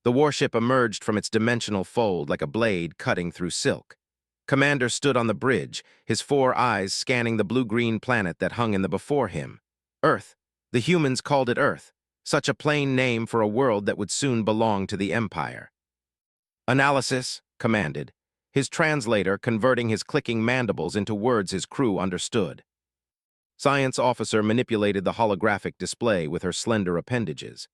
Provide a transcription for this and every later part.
The warship emerged from its dimensional fold like a blade cutting through silk. Commander stood on the bridge, his four eyes scanning the blue-green planet that hung in the before him. Earth. The humans called it Earth, such a plain name for a world that would soon belong to the Empire. Analysis, commanded, his translator converting his clicking mandibles into words his crew understood. Science officer manipulated the holographic display with her slender appendages.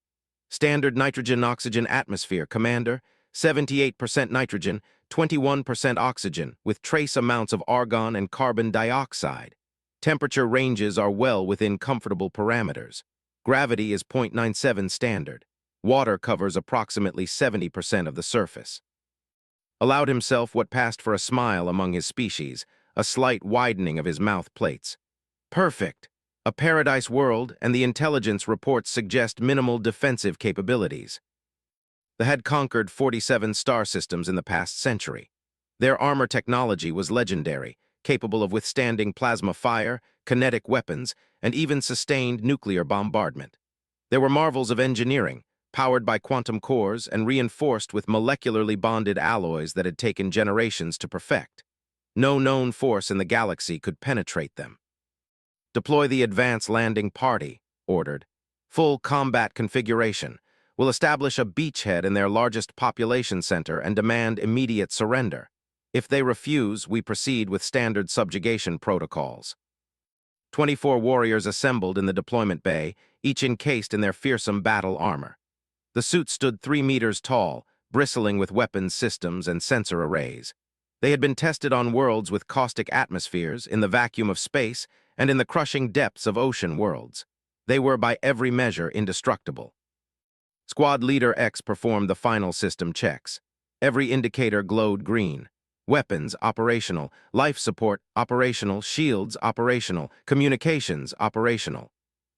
Standard nitrogen-oxygen atmosphere, Commander, 78% nitrogen, 21% oxygen, with trace amounts of argon and carbon dioxide. Temperature ranges are well within comfortable parameters. Gravity is 0.97 standard. Water covers approximately 70% of the surface. Allowed himself what passed for a smile among his species, a slight widening of his mouth plates. Perfect. A paradise world, and the intelligence reports suggest minimal defensive capabilities. They had conquered 47 star systems in the past century. Their armor technology was legendary, capable of withstanding plasma fire, kinetic weapons, and even sustained nuclear bombardment. There were marvels of engineering, powered by quantum cores and reinforced with molecularly bonded alloys that had taken generations to perfect. No known force in the galaxy could penetrate them. Deploy the advance landing party, ordered. Full combat configuration. Will establish a beachhead in their largest population center and demand immediate surrender. If they refuse, we proceed with standard subjugation protocols. 24 warriors assembled in the deployment bay, each encased in their fearsome battle armor. The suit stood 3 meters tall, bristling with weapons systems and sensor arrays. They had been tested on worlds with caustic atmospheres, in the vacuum of space, and in the crushing depths of ocean worlds. They were by every measure indestructible. Squad Leader X performed the final system checks. Every indicator glowed green. Weapons, operational. Life support, operational. Shields, operational. Communications, operational.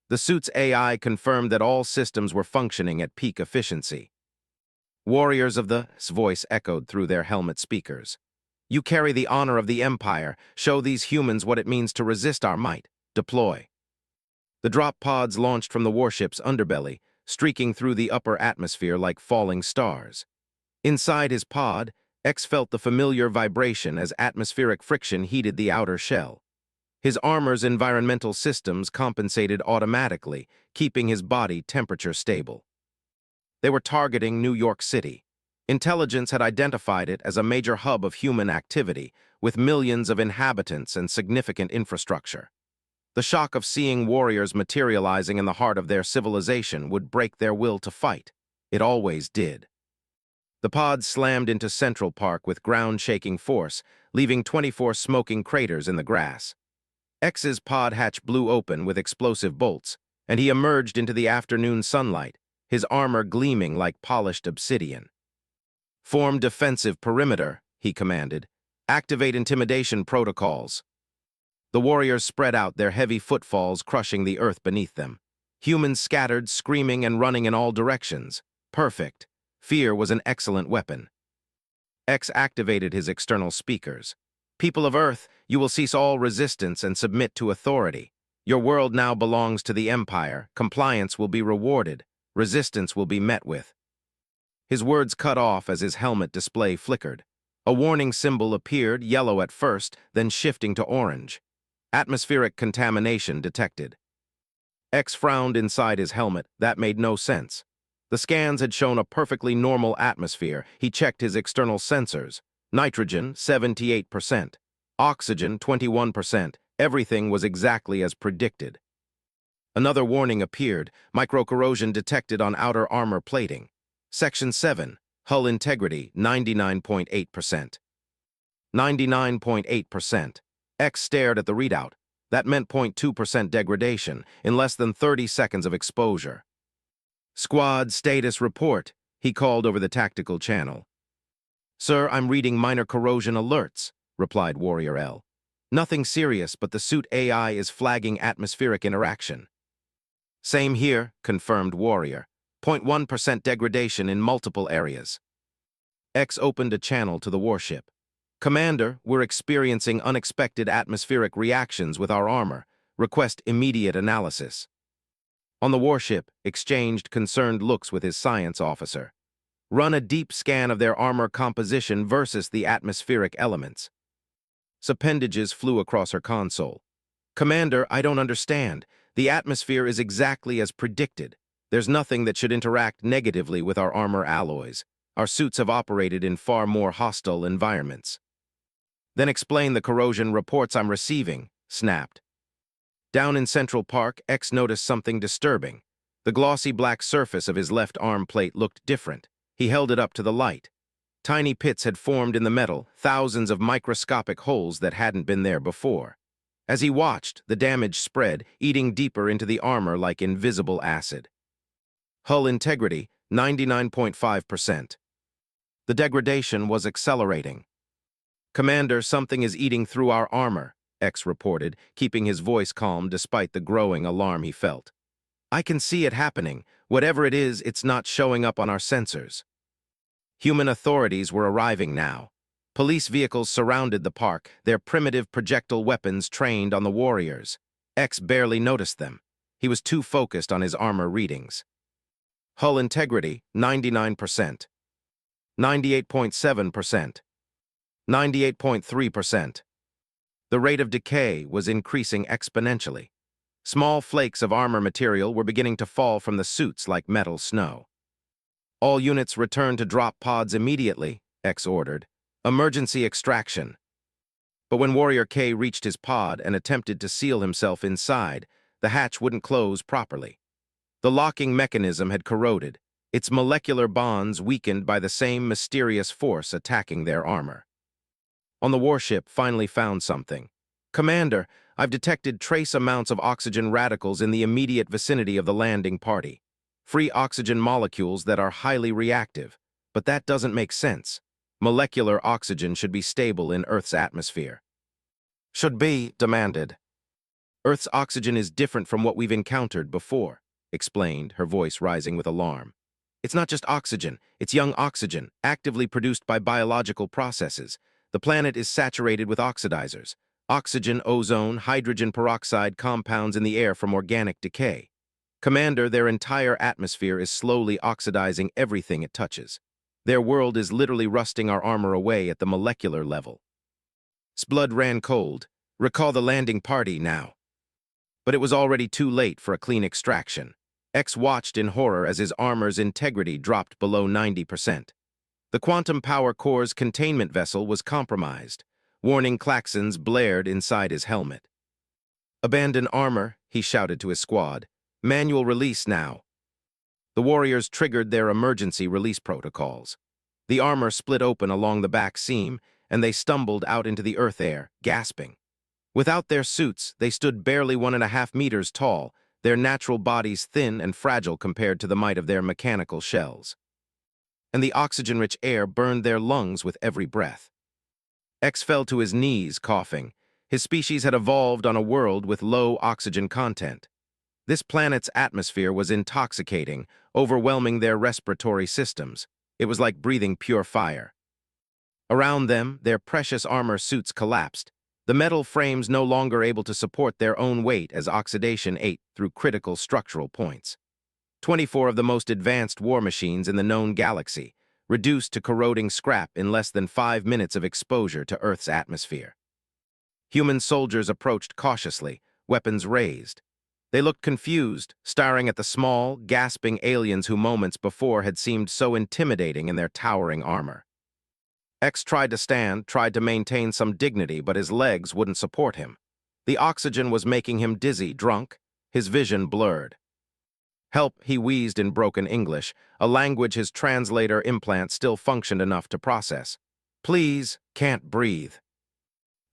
The suit's AI confirmed that all systems were functioning at peak efficiency. Warriors of the voice echoed through their helmet speakers. You carry the honor of the Empire. Show these humans what it means to resist our might. Deploy. The drop pods launched from the warship's underbelly, streaking through the upper atmosphere like falling stars. Inside his pod, X felt the familiar vibration as atmospheric friction heated the outer shell. His armor's environmental systems compensated automatically, keeping his body temperature stable. They were targeting New York City. Intelligence had identified it as a major hub of human activity, with millions of inhabitants and significant infrastructure. The shock of seeing warriors materializing in the heart of their civilization would break their will to fight. It always did. The pod slammed into Central Park with ground-shaking force, leaving 24 smoking craters in the grass. X's pod hatch blew open with explosive bolts, and he emerged into the afternoon sunlight, his armor gleaming like polished obsidian. Form defensive perimeter, he commanded. Activate intimidation protocols. The warriors spread out, their heavy footfalls crushing the earth beneath them. Humans scattered, screaming and running in all directions. Perfect. Fear was an excellent weapon. X activated his external speakers. People of Earth, you will cease all resistance and submit to authority. Your world now belongs to the Empire. Compliance will be rewarded. Resistance will be met with. His words cut off as his helmet display flickered. A warning symbol appeared, yellow at first, then shifting to orange. Atmospheric contamination detected. X frowned inside his helmet. That made no sense. The scans had shown a perfectly normal atmosphere. He checked his external sensors. Nitrogen, 78%. Oxygen, 21%. Everything was exactly as predicted. Another warning appeared. Microcorrosion detected on outer armor plating. Section 7. Hull integrity, 99.8%. 99.8%. X stared at the readout. That meant 0.2% degradation in less than 30 seconds of exposure. Squad status report, he called over the tactical channel. Sir, I'm reading minor corrosion alerts, replied Warrior L. Nothing serious, but the suit AI is flagging atmospheric interaction. Same here, confirmed Warrior. 0.1% degradation in multiple areas. X opened a channel to the warship. Commander, we're experiencing unexpected atmospheric reactions with our armor. Request immediate analysis. On the warship, exchanged concerned looks with his science officer. Run a deep scan of their armor composition versus the atmospheric elements. Appendages flew across her console. Commander, I don't understand. The atmosphere is exactly as predicted. There's nothing that should interact negatively with our armor alloys. Our suits have operated in far more hostile environments. Then explain the corrosion reports I'm receiving, snapped. Down in Central Park, X noticed something disturbing. The glossy black surface of his left arm plate looked different. He held it up to the light. Tiny pits had formed in the metal, thousands of microscopic holes that hadn't been there before. As he watched, the damage spread, eating deeper into the armor like invisible acid. Hull integrity, 99.5%. The degradation was accelerating. Commander, something is eating through our armor, X reported, keeping his voice calm despite the growing alarm he felt. I can see it happening. Whatever it is, it's not showing up on our sensors. Human authorities were arriving now. Police vehicles surrounded the park, their primitive projectile weapons trained on the warriors. X barely noticed them. He was too focused on his armor readings. Hull integrity, 99%. 98.7%. 98.3%. The rate of decay was increasing exponentially. Small flakes of armor material were beginning to fall from the suits like metal snow. All units return to drop pods immediately, X ordered. Emergency extraction. But when Warrior K reached his pod and attempted to seal himself inside, the hatch wouldn't close properly. The locking mechanism had corroded, its molecular bonds weakened by the same mysterious force attacking their armor. On the warship finally found something. Commander, I've detected trace amounts of oxygen radicals in the immediate vicinity of the landing party. Free oxygen molecules that are highly reactive. But that doesn't make sense. Molecular oxygen should be stable in Earth's atmosphere. Should be, demanded. Earth's oxygen is different from what we've encountered before, explained, her voice rising with alarm. It's not just oxygen, it's young oxygen, actively produced by biological processes. The planet is saturated with oxidizers. Oxygen, ozone, hydrogen peroxide compounds in the air from organic decay. Commander, their entire atmosphere is slowly oxidizing everything it touches. Their world is literally rusting our armor away at the molecular level. Blood ran cold. Recall the landing party now. But it was already too late for a clean extraction. X watched in horror as his armor's integrity dropped below 90%. The quantum power core's containment vessel was compromised. Warning klaxons blared inside his helmet. Abandon armor, he shouted to his squad. Manual release now. The warriors triggered their emergency release protocols. The armor split open along the back seam, and they stumbled out into the earth air, gasping. Without their suits, they stood barely 1.5 meters tall, their natural bodies thin and fragile compared to the might of their mechanical shells. And the oxygen-rich air burned their lungs with every breath. X fell to his knees, coughing. His species had evolved on a world with low oxygen content. This planet's atmosphere was intoxicating, overwhelming their respiratory systems. It was like breathing pure fire. Around them, their precious armor suits collapsed, the metal frames no longer able to support their own weight as oxidation ate through critical structural points. 24 of the most advanced war machines in the known galaxy, reduced to corroding scrap in less than 5 minutes of exposure to Earth's atmosphere. Human soldiers approached cautiously, weapons raised. They looked confused, staring at the small, gasping aliens who moments before had seemed so intimidating in their towering armor. X tried to stand, tried to maintain some dignity, but his legs wouldn't support him. The oxygen was making him dizzy, drunk, his vision blurred. Help, he wheezed in broken English, a language his translator implant still functioned enough to process. Please, can't breathe.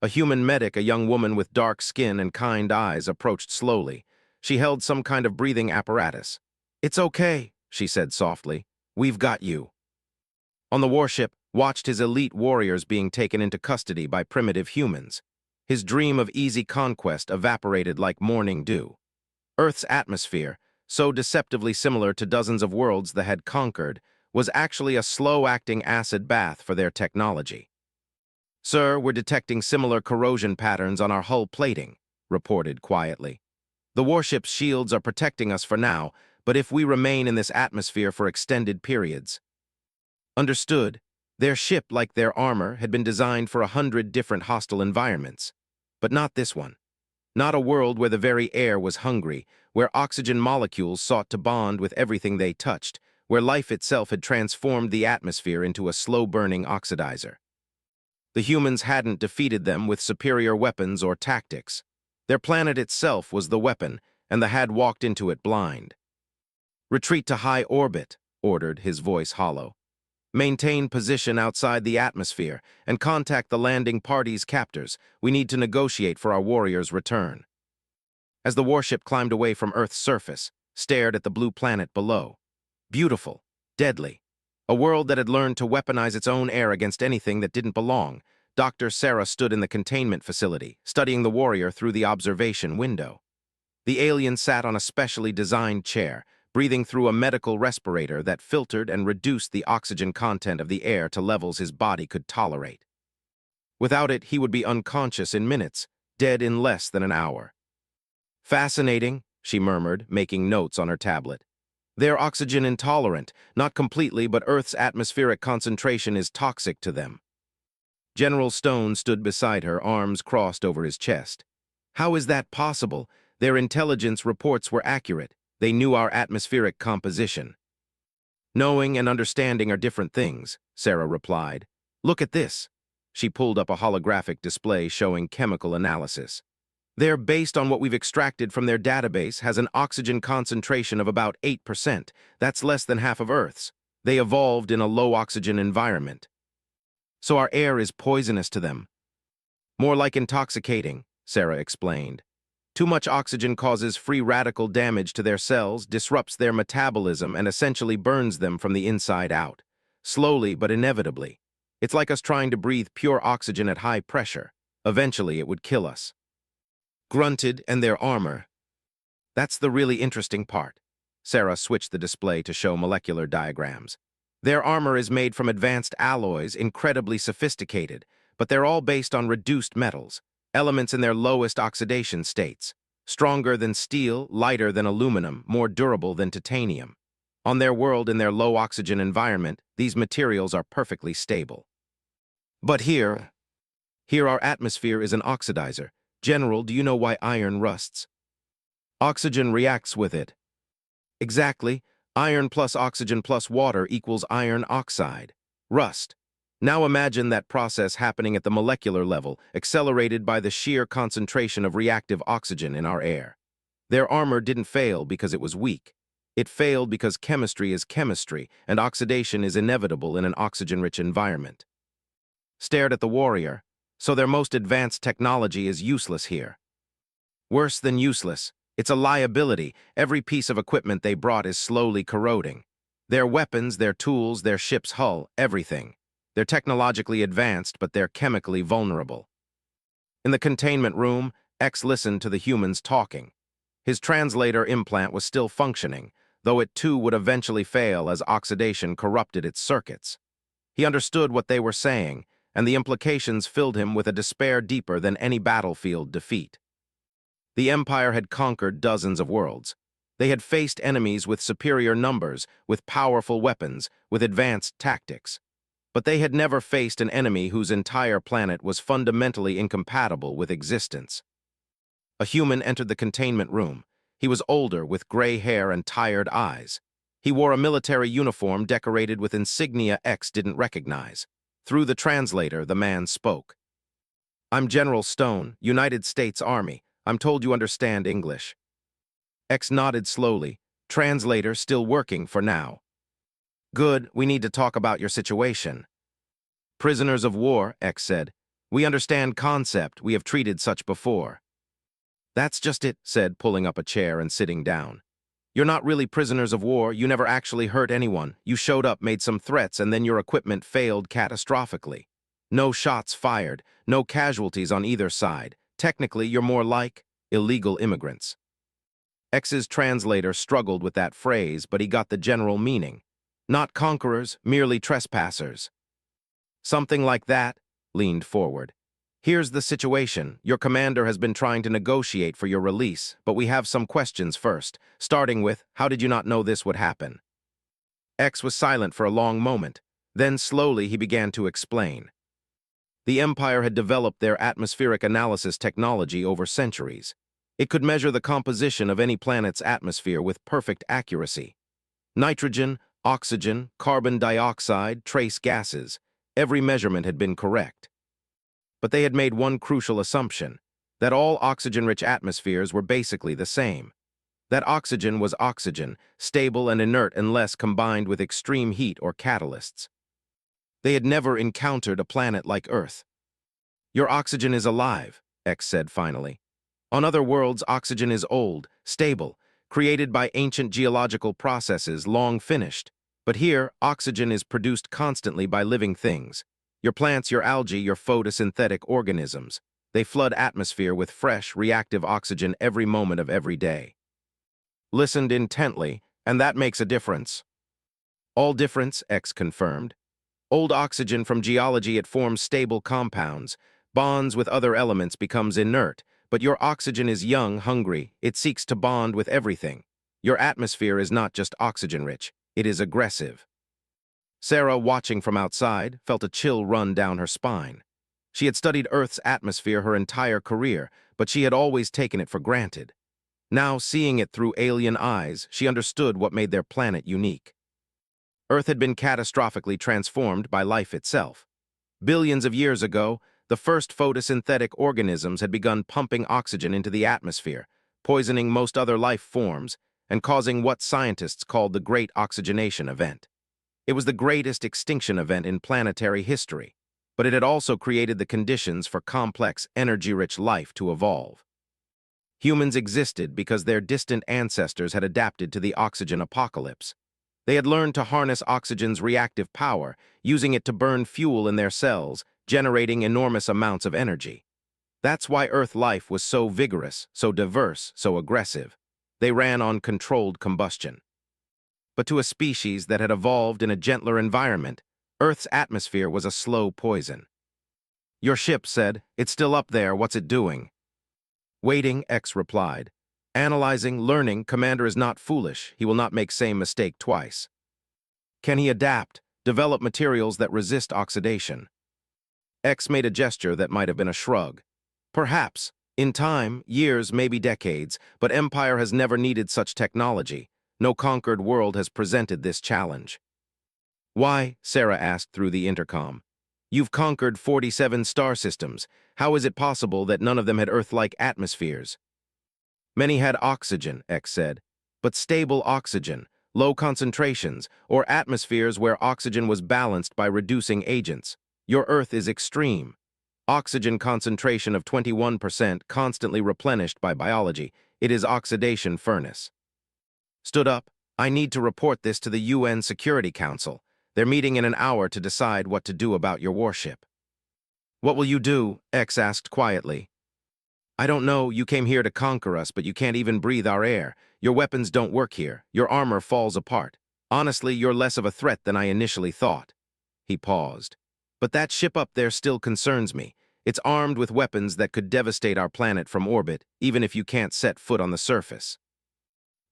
A human medic, a young woman with dark skin and kind eyes, approached slowly. She held some kind of breathing apparatus. It's okay, she said softly. We've got you. On the warship, watched his elite warriors being taken into custody by primitive humans. His dream of easy conquest evaporated like morning dew. Earth's atmosphere, so deceptively similar to dozens of worlds that had conquered, was actually a slow-acting acid bath for their technology. Sir, we're detecting similar corrosion patterns on our hull plating, reported quietly. The warship's shields are protecting us for now, but if we remain in this atmosphere for extended periods, Understood. Their ship, like their armor, had been designed for 100 different hostile environments. But not this one. Not a world where the very air was hungry, where oxygen molecules sought to bond with everything they touched, where life itself had transformed the atmosphere into a slow-burning oxidizer. The humans hadn't defeated them with superior weapons or tactics. Their planet itself was the weapon, and the had walked into it blind. "Retreat to high orbit," ordered, his voice hollow. "Maintain position outside the atmosphere and contact the landing party's captors. We need to negotiate for our warrior's return." As the warship climbed away from Earth's surface, stared at the blue planet below. Beautiful, deadly. A world that had learned to weaponize its own air against anything that didn't belong. Dr. Sarah stood in the containment facility, studying the warrior through the observation window. The alien sat on a specially designed chair, breathing through a medical respirator that filtered and reduced the oxygen content of the air to levels his body could tolerate. Without it, he would be unconscious in minutes, dead in less than an hour. "Fascinating," she murmured, making notes on her tablet. "They're oxygen intolerant, not completely, but Earth's atmospheric concentration is toxic to them." General Stone stood beside her, arms crossed over his chest. "How is that possible? Their intelligence reports were accurate. They knew our atmospheric composition." "Knowing and understanding are different things," Sarah replied. "Look at this." She pulled up a holographic display showing chemical analysis. "They're based on what we've extracted from their database, has an oxygen concentration of about 8%. That's less than half of Earth's. They evolved in a low-oxygen environment. So our air is poisonous to them." "More like intoxicating," Sarah explained. "Too much oxygen causes free radical damage to their cells, disrupts their metabolism, and essentially burns them from the inside out. Slowly but inevitably. It's like us trying to breathe pure oxygen at high pressure. Eventually it would kill us." Grunted, "And their armor." "That's the really interesting part." Sarah switched the display to show molecular diagrams. "Their armor is made from advanced alloys, incredibly sophisticated, but they're all based on reduced metals, elements in their lowest oxidation states, stronger than steel, lighter than aluminum, more durable than titanium. On their world, in their low-oxygen environment, these materials are perfectly stable. But here our atmosphere is an oxidizer. General, do you know why iron rusts?" "Oxygen reacts with it." "Exactly. Iron plus oxygen plus water equals iron oxide. Rust. Now imagine that process happening at the molecular level, accelerated by the sheer concentration of reactive oxygen in our air. Their armor didn't fail because it was weak. It failed because chemistry is chemistry, and oxidation is inevitable in an oxygen-rich environment." Stared at the warrior. "So their most advanced technology is useless here." "Worse than useless. It's a liability. Every piece of equipment they brought is slowly corroding. Their weapons, their tools, their ship's hull, everything. They're technologically advanced, but they're chemically vulnerable." In the containment room, X listened to the humans talking. His translator implant was still functioning, though it too would eventually fail as oxidation corrupted its circuits. He understood what they were saying, and the implications filled him with a despair deeper than any battlefield defeat. The Empire had conquered dozens of worlds. They had faced enemies with superior numbers, with powerful weapons, with advanced tactics. But they had never faced an enemy whose entire planet was fundamentally incompatible with existence. A human entered the containment room. He was older, with gray hair and tired eyes. He wore a military uniform decorated with insignia X didn't recognize. Through the translator, the man spoke. "I'm General Stone, United States Army. I'm told you understand English." X nodded slowly. Translator still working for now. "Good, we need to talk about your situation." "Prisoners of war," X said. "We understand concept. We have treated such before." "That's just it," said, pulling up a chair and sitting down. "You're not really prisoners of war. You never actually hurt anyone. You showed up, made some threats, and then your equipment failed catastrophically. No shots fired, no casualties on either side. Technically, you're more like illegal immigrants." X's translator struggled with that phrase, but he got the general meaning. Not conquerors, merely trespassers. "Something like that," leaned forward. "Here's the situation. Your commander has been trying to negotiate for your release, but we have some questions first, starting with, how did you not know this would happen?" X was silent for a long moment. Then slowly he began to explain. The Empire had developed their atmospheric analysis technology over centuries. It could measure the composition of any planet's atmosphere with perfect accuracy. Nitrogen, oxygen, carbon dioxide, trace gases. Every measurement had been correct. But they had made one crucial assumption, that all oxygen-rich atmospheres were basically the same. That oxygen was oxygen, stable and inert unless combined with extreme heat or catalysts. They had never encountered a planet like Earth. Your oxygen is alive, X said finally. On other worlds, oxygen is old, stable, created by ancient geological processes long finished. But here, oxygen is produced constantly by living things. Your plants, your algae, your photosynthetic organisms. They flood atmosphere with fresh, reactive oxygen every moment of every day. Listened intently, and that makes a difference. All difference, X confirmed. Old oxygen from geology, it forms stable compounds. Bonds with other elements becomes inert, but your oxygen is young, hungry. It seeks to bond with everything. Your atmosphere is not just oxygen-rich, it is aggressive. Sarah, watching from outside, felt a chill run down her spine. She had studied Earth's atmosphere her entire career, but she had always taken it for granted. Now, seeing it through alien eyes, she understood what made their planet unique. Earth had been catastrophically transformed by life itself. Billions of years ago, the first photosynthetic organisms had begun pumping oxygen into the atmosphere, poisoning most other life forms, and causing what scientists called the Great Oxygenation Event. It was the greatest extinction event in planetary history, but it had also created the conditions for complex, energy-rich life to evolve. Humans existed because their distant ancestors had adapted to the oxygen apocalypse. They had learned to harness oxygen's reactive power, using it to burn fuel in their cells, generating enormous amounts of energy. That's why Earth life was so vigorous, so diverse, so aggressive. They ran on controlled combustion. But to a species that had evolved in a gentler environment, Earth's atmosphere was a slow poison. Your ship said, "It's still up there, what's it doing?" Waiting, X replied. Analyzing, learning, Commander is not foolish. He will not make same mistake twice. Can he adapt, develop materials that resist oxidation? X made a gesture that might have been a shrug. Perhaps. In time, years, maybe decades, but Empire has never needed such technology. No conquered world has presented this challenge. Why? Sarah asked through the intercom. You've conquered 47 star systems. How is it possible that none of them had Earth-like atmospheres? Many had oxygen, X said, but stable oxygen, low concentrations, or atmospheres where oxygen was balanced by reducing agents. Your Earth is extreme. Oxygen concentration of 21%, constantly replenished by biology. It is oxidation furnace. Stood up. I need to report this to the UN Security Council. They're meeting in an hour to decide what to do about your warship. What will you do? X asked quietly. I don't know, you came here to conquer us, but you can't even breathe our air. Your weapons don't work here. Your armor falls apart. Honestly, you're less of a threat than I initially thought. He paused. But that ship up there still concerns me. It's armed with weapons that could devastate our planet from orbit, even if you can't set foot on the surface.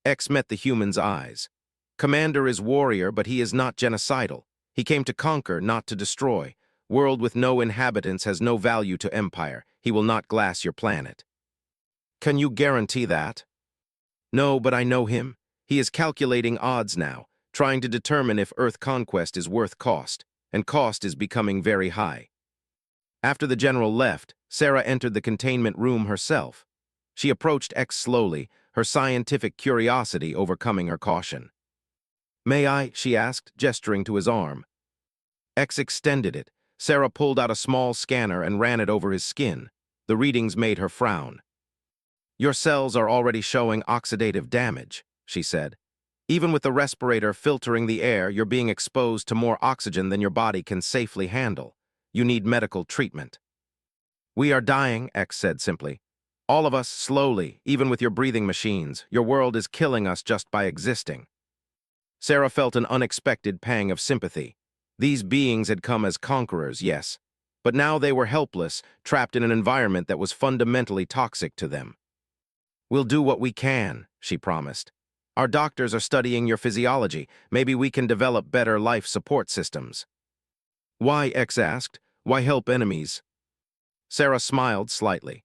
X met the human's eyes. Commander is warrior, but he is not genocidal. He came to conquer, not to destroy. World with no inhabitants has no value to Empire. He will not glass your planet. Can you guarantee that? No, but I know him. He is calculating odds now, trying to determine if Earth conquest is worth cost, and cost is becoming very high. After the general left, Sarah entered the containment room herself. She approached X slowly, her scientific curiosity overcoming her caution. May I? She asked, gesturing to his arm. X extended it. Sarah pulled out a small scanner and ran it over his skin. The readings made her frown. Your cells are already showing oxidative damage, she said. Even with the respirator filtering the air, you're being exposed to more oxygen than your body can safely handle. You need medical treatment. We are dying, X said simply. All of us, slowly, even with your breathing machines. Your world is killing us just by existing. Sarah felt an unexpected pang of sympathy. These beings had come as conquerors, yes, but now they were helpless, trapped in an environment that was fundamentally toxic to them. We'll do what we can, she promised. Our doctors are studying your physiology. Maybe we can develop better life support systems. Why, X asked. Why help enemies? Sarah smiled slightly.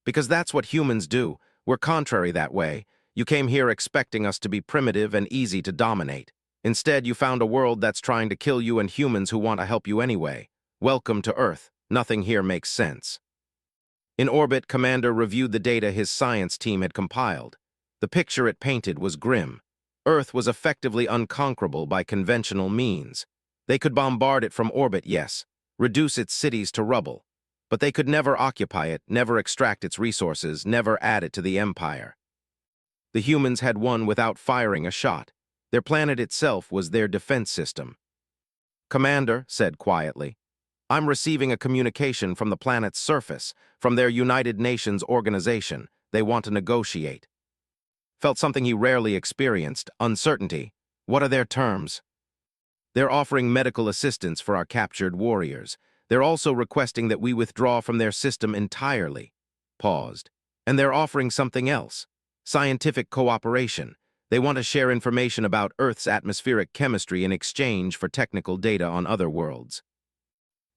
Because that's what humans do. We're contrary that way. You came here expecting us to be primitive and easy to dominate. Instead, you found a world that's trying to kill you and humans who want to help you anyway. Welcome to Earth. Nothing here makes sense. In orbit, Commander reviewed the data his science team had compiled. The picture it painted was grim. Earth was effectively unconquerable by conventional means. They could bombard it from orbit, yes, reduce its cities to rubble. But they could never occupy it, never extract its resources, never add it to the empire. The humans had won without firing a shot. Their planet itself was their defense system. Commander said quietly, I'm receiving a communication from the planet's surface, from their United Nations organization. They want to negotiate. Felt something he rarely experienced, uncertainty. What are their terms? They're offering medical assistance for our captured warriors. They're also requesting that we withdraw from their system entirely. Paused. And they're offering something else. Scientific cooperation. They want to share information about Earth's atmospheric chemistry in exchange for technical data on other worlds.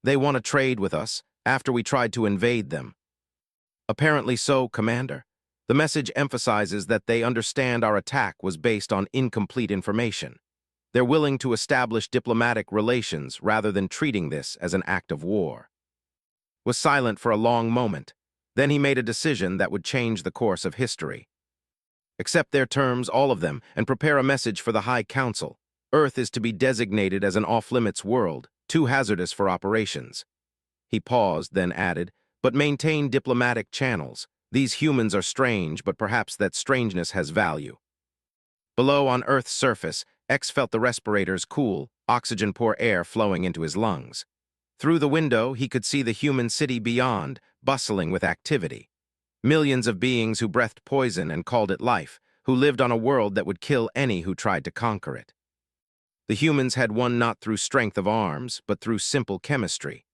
They want to trade with us after we tried to invade them. Apparently so, Commander. The message emphasizes that they understand our attack was based on incomplete information. They're willing to establish diplomatic relations rather than treating this as an act of war. Was silent for a long moment. Then he made a decision that would change the course of history. Accept their terms, all of them, and prepare a message for the High Council. Earth is to be designated as an off-limits world, too hazardous for operations. He paused, then added, but maintain diplomatic channels. These humans are strange, but perhaps that strangeness has value. Below on Earth's surface, X felt the respirators cool, oxygen-poor air flowing into his lungs. Through the window, he could see the human city beyond, bustling with activity. Millions of beings who breathed poison and called it life, who lived on a world that would kill any who tried to conquer it. The humans had won not through strength of arms, but through simple chemistry.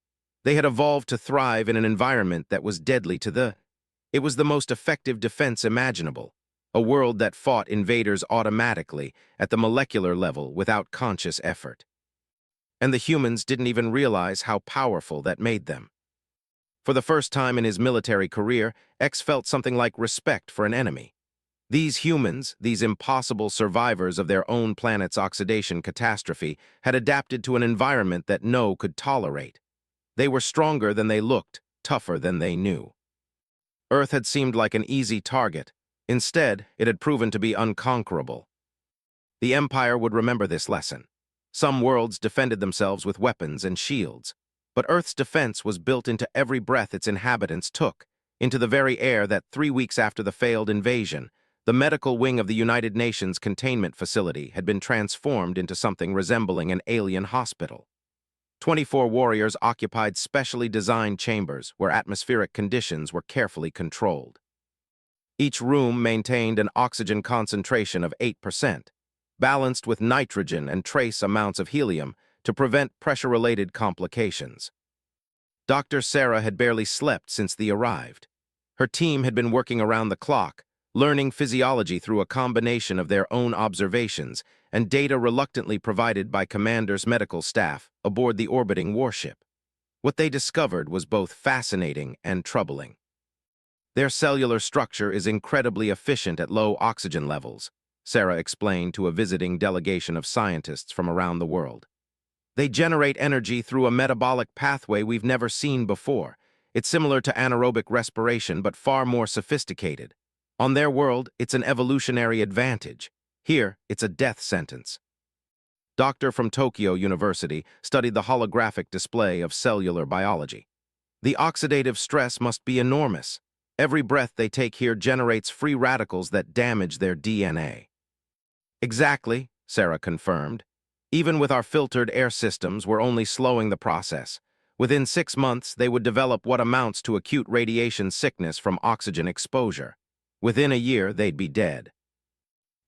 They had evolved to thrive in an environment that was deadly to the... It was the most effective defense imaginable, a world that fought invaders automatically at the molecular level without conscious effort. And the humans didn't even realize how powerful that made them. For the first time in his military career, X felt something like respect for an enemy. These humans, these impossible survivors of their own planet's oxidation catastrophe, had adapted to an environment that no could tolerate. They were stronger than they looked, tougher than they knew. Earth had seemed like an easy target. Instead, it had proven to be unconquerable. The Empire would remember this lesson. Some worlds defended themselves with weapons and shields, but Earth's defense was built into every breath its inhabitants took, into the very air that 3 weeks after the failed invasion, the medical wing of the United Nations containment facility had been transformed into something resembling an alien hospital. 24 warriors occupied specially designed chambers where atmospheric conditions were carefully controlled. Each room maintained an oxygen concentration of 8%, balanced with nitrogen and trace amounts of helium to prevent pressure-related complications. Dr. Sarah had barely slept since they arrived. Her team had been working around the clock, learning physiology through a combination of their own observations and data reluctantly provided by Commander's medical staff aboard the orbiting warship. What they discovered was both fascinating and troubling. Their cellular structure is incredibly efficient at low oxygen levels, Sarah explained to a visiting delegation of scientists from around the world. They generate energy through a metabolic pathway we've never seen before. It's similar to anaerobic respiration, but far more sophisticated. On their world, it's an evolutionary advantage. Here, it's a death sentence. Doctor from Tokyo University studied the holographic display of cellular biology. The oxidative stress must be enormous. Every breath they take here generates free radicals that damage their DNA. Exactly, Sarah confirmed. Even with our filtered air systems, we're only slowing the process. Within 6 months, they would develop what amounts to acute radiation sickness from oxygen exposure. Within a year, they'd be dead.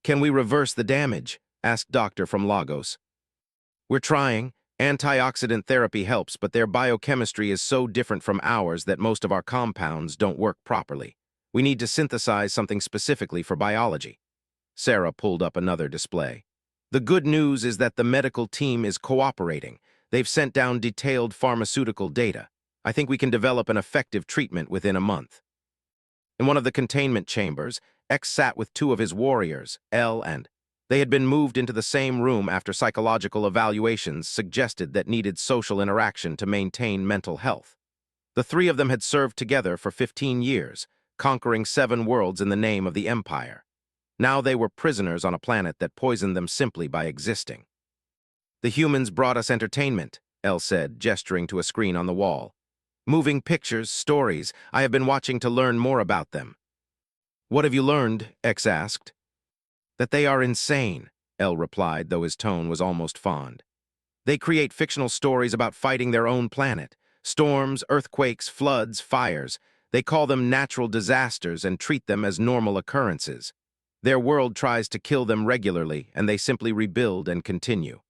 Can we reverse the damage? Asked Doctor from Lagos. We're trying. Antioxidant therapy helps, but their biochemistry is so different from ours that most of our compounds don't work properly. We need to synthesize something specifically for biology. Sarah pulled up another display. The good news is that the medical team is cooperating. They've sent down detailed pharmaceutical data. I think we can develop an effective treatment within a month. In one of the containment chambers, X sat with two of his warriors, L and they had been moved into the same room after psychological evaluations suggested that needed social interaction to maintain mental health. The three of them had served together for 15 years, conquering 7 worlds in the name of the Empire. Now they were prisoners on a planet that poisoned them simply by existing. "The humans brought us entertainment," L said, gesturing to a screen on the wall. "Moving pictures, stories. I have been watching to learn more about them." "What have you learned?" X asked. "That they are insane," L replied, though his tone was almost fond. "They create fictional stories about fighting their own planet. Storms, earthquakes, floods, fires. They call them natural disasters and treat them as normal occurrences. Their world tries to kill them regularly, and they simply rebuild and continue."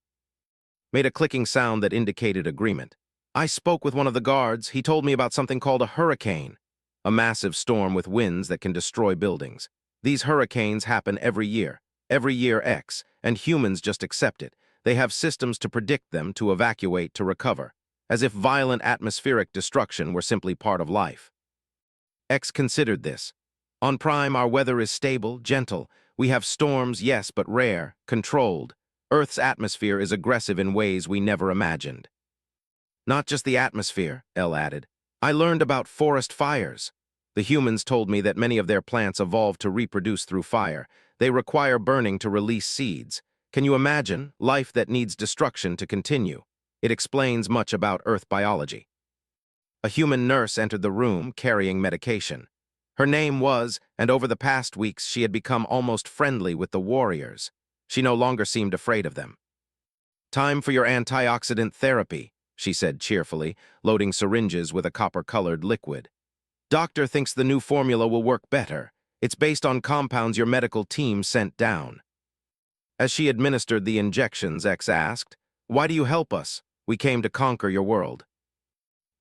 Made a clicking sound that indicated agreement. "I spoke with one of the guards. He told me about something called a hurricane, a massive storm with winds that can destroy buildings. These hurricanes happen every year X, and humans just accept it. They have systems to predict them, to evacuate, to recover, as if violent atmospheric destruction were simply part of life." X considered this. "On Prime, our weather is stable, gentle. We have storms, yes, but rare, controlled. Earth's atmosphere is aggressive in ways we never imagined." "Not just the atmosphere," L added. "I learned about forest fires. The humans told me that many of their plants evolved to reproduce through fire. They require burning to release seeds. Can you imagine? Life that needs destruction to continue. It explains much about Earth biology." A human nurse entered the room carrying medication. Her name was, and over the past weeks she had become almost friendly with the warriors. She no longer seemed afraid of them. "Time for your antioxidant therapy," she said cheerfully, loading syringes with a copper-colored liquid. "Doctor thinks the new formula will work better. It's based on compounds your medical team sent down." As she administered the injections, X asked, "Why do you help us? We came to conquer your world."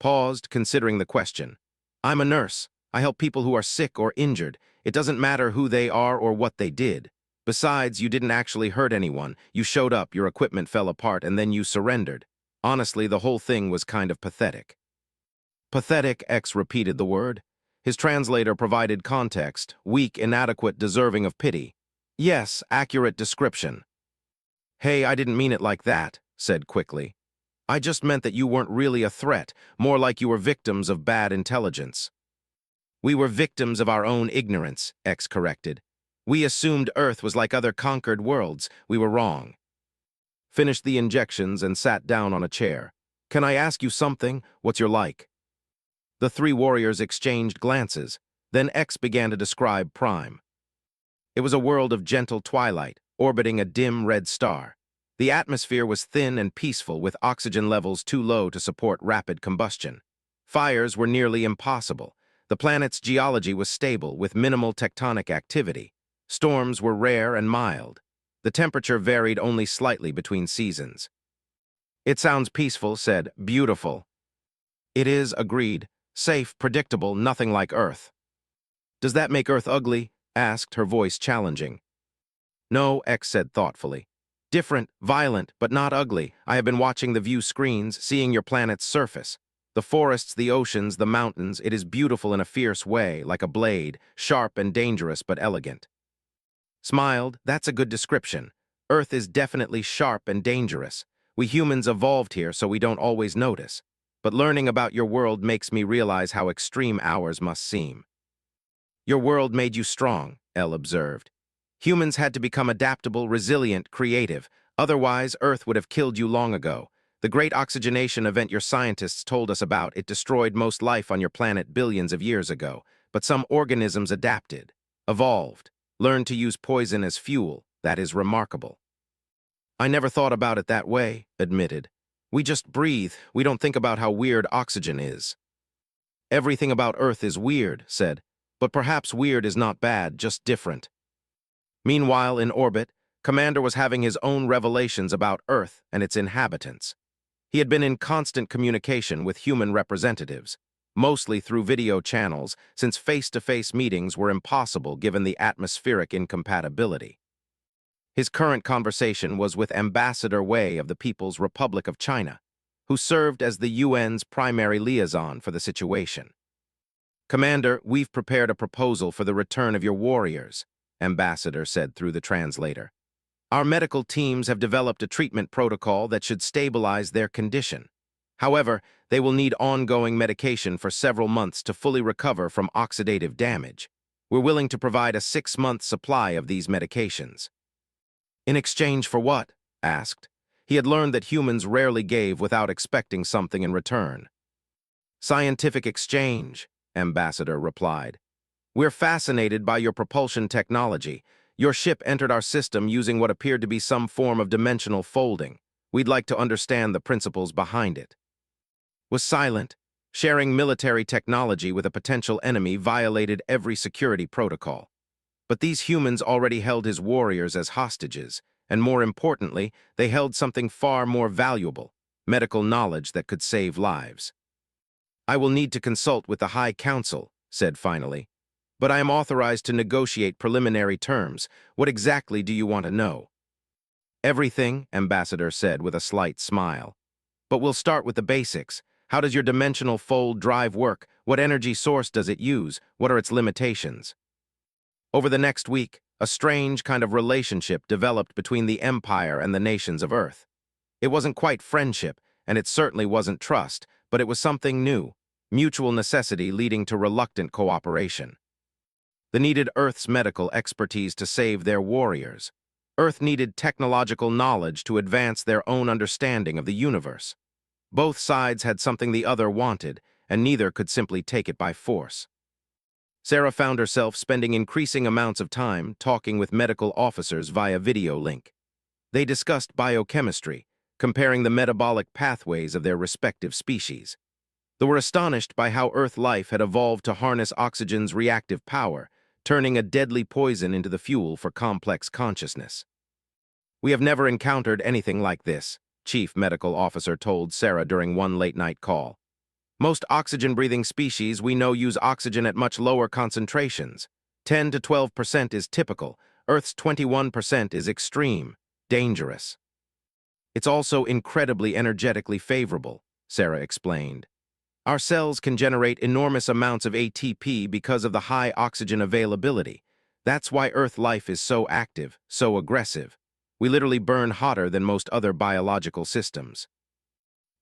Paused, considering the question. "I'm a nurse. I help people who are sick or injured. It doesn't matter who they are or what they did. Besides, you didn't actually hurt anyone. You showed up, your equipment fell apart, and then you surrendered. Honestly, the whole thing was kind of pathetic." Pathetic, X repeated the word. His translator provided context, weak, inadequate, deserving of pity. "Yes, accurate description." "Hey, I didn't mean it like that," said quickly. "I just meant that you weren't really a threat, more like you were victims of bad intelligence." "We were victims of our own ignorance," X corrected. "We assumed Earth was like other conquered worlds. We were wrong." Finished the injections and sat down on a chair. "Can I ask you something? What's your like?" The three warriors exchanged glances. Then X began to describe Prime. It was a world of gentle twilight, orbiting a dim red star. The atmosphere was thin and peaceful, with oxygen levels too low to support rapid combustion. Fires were nearly impossible. The planet's geology was stable, with minimal tectonic activity. Storms were rare and mild. The temperature varied only slightly between seasons. "It sounds peaceful," said. "Beautiful." "It is," agreed. "Safe, predictable, nothing like Earth." "Does that make Earth ugly?" asked, her voice challenging. "No," X said thoughtfully. "Different, violent, but not ugly. I have been watching the view screens, seeing your planet's surface. The forests, the oceans, the mountains, it is beautiful in a fierce way, like a blade, sharp and dangerous but elegant." Smiled. "That's a good description. Earth is definitely sharp and dangerous. We humans evolved here so we don't always notice. But learning about your world makes me realize how extreme ours must seem." "Your world made you strong," L observed. "Humans had to become adaptable, resilient, creative. Otherwise, Earth would have killed you long ago. The great oxygenation event your scientists told us about, it destroyed most life on your planet billions of years ago. But some organisms adapted, evolved, learned to use poison as fuel. That is remarkable." "I never thought about it that way," admitted. "We just breathe. We don't think about how weird oxygen is." "Everything about Earth is weird," said. "But perhaps weird is not bad, just different." Meanwhile, in orbit, Commander was having his own revelations about Earth and its inhabitants. He had been in constant communication with human representatives, mostly through video channels, since face-to-face meetings were impossible given the atmospheric incompatibility. His current conversation was with Ambassador Wei of the People's Republic of China. who served as the UN's primary liaison for the situation. "Commander, we've prepared a proposal for the return of your warriors," Ambassador said through the translator. "Our medical teams have developed a treatment protocol that should stabilize their condition. However, they will need ongoing medication for several months to fully recover from oxidative damage. We're willing to provide a 6-month supply of these medications." "In exchange for what?" asked. He had learned that humans rarely gave without expecting something in return. "Scientific exchange," Ambassador replied. "We're fascinated by your propulsion technology. Your ship entered our system using what appeared to be some form of dimensional folding. We'd like to understand the principles behind it." Was silent. Sharing military technology with a potential enemy violated every security protocol. But these humans already held his warriors as hostages, and more importantly, they held something far more valuable, medical knowledge that could save lives. "I will need to consult with the High Council," said finally. "But I am authorized to negotiate preliminary terms. What exactly do you want to know?" "Everything," Ambassador said with a slight smile. "But we'll start with the basics. How does your dimensional fold drive work? What energy source does it use? What are its limitations?" Over the next week, a strange kind of relationship developed between the Empire and the nations of Earth. It wasn't quite friendship, and it certainly wasn't trust, but it was something new, mutual necessity leading to reluctant cooperation. They needed Earth's medical expertise to save their warriors. Earth needed technological knowledge to advance their own understanding of the universe. Both sides had something the other wanted, and neither could simply take it by force. Sarah found herself spending increasing amounts of time talking with medical officers via video link. They discussed biochemistry, comparing the metabolic pathways of their respective species. They were astonished by how Earth life had evolved to harness oxygen's reactive power, turning a deadly poison into the fuel for complex consciousness. "We have never encountered anything like this," Chief Medical Officer told Sarah during one late-night call. "Most oxygen-breathing species we know use oxygen at much lower concentrations. 10 to 12% is typical. Earth's 21% is extreme, dangerous. It's also incredibly energetically favorable," Sarah explained. "Our cells can generate enormous amounts of ATP because of the high oxygen availability. That's why Earth life is so active, so aggressive. We literally burn hotter than most other biological systems."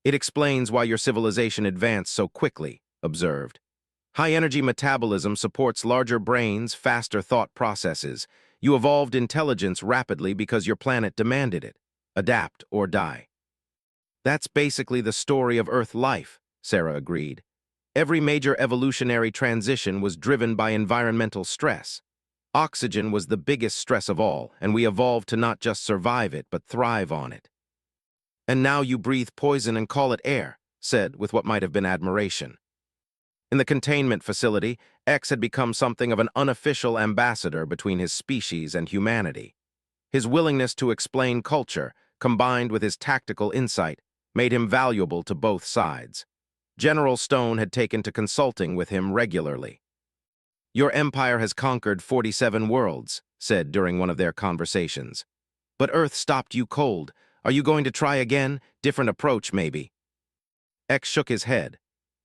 "It explains why your civilization advanced so quickly," observed. "High-energy metabolism supports larger brains, faster thought processes. You evolved intelligence rapidly because your planet demanded it. Adapt or die." "That's basically the story of Earth life," Sarah agreed. "Every major evolutionary transition was driven by environmental stress. Oxygen was the biggest stress of all, and we evolved to not just survive it, but thrive on it." "And now you breathe poison and call it air," said with what might have been admiration. In the containment facility, X had become something of an unofficial ambassador between his species and humanity. His willingness to explain culture, combined with his tactical insight, made him valuable to both sides. General Stone had taken to consulting with him regularly. "Your empire has conquered 47 worlds," said during one of their conversations. "But Earth stopped you cold. Are you going to try again? Different approach, maybe?" X shook his head.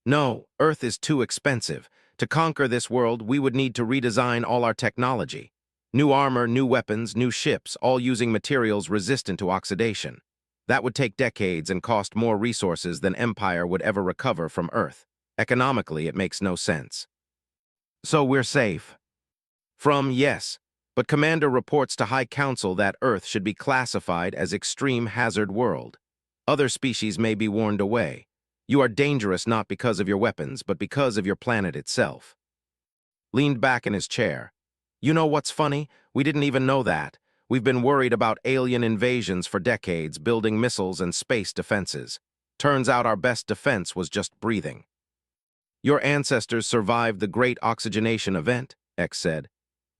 "No, Earth is too expensive. To conquer this world, we would need to redesign all our technology. New armor, new weapons, new ships, all using materials resistant to oxidation. That would take decades and cost more resources than Empire would ever recover from Earth. Economically, it makes no sense." "So we're safe?" Yes. But Commander reports to High Council that Earth should be classified as extreme hazard world. Other species may be warned away. You are dangerous not because of your weapons, but because of your planet itself. Leaned back in his chair. "You know what's funny? We didn't even know that. We've been worried about alien invasions for decades, building missiles and space defenses. Turns out our best defense was just breathing." "Your ancestors survived the Great Oxygenation Event," X said.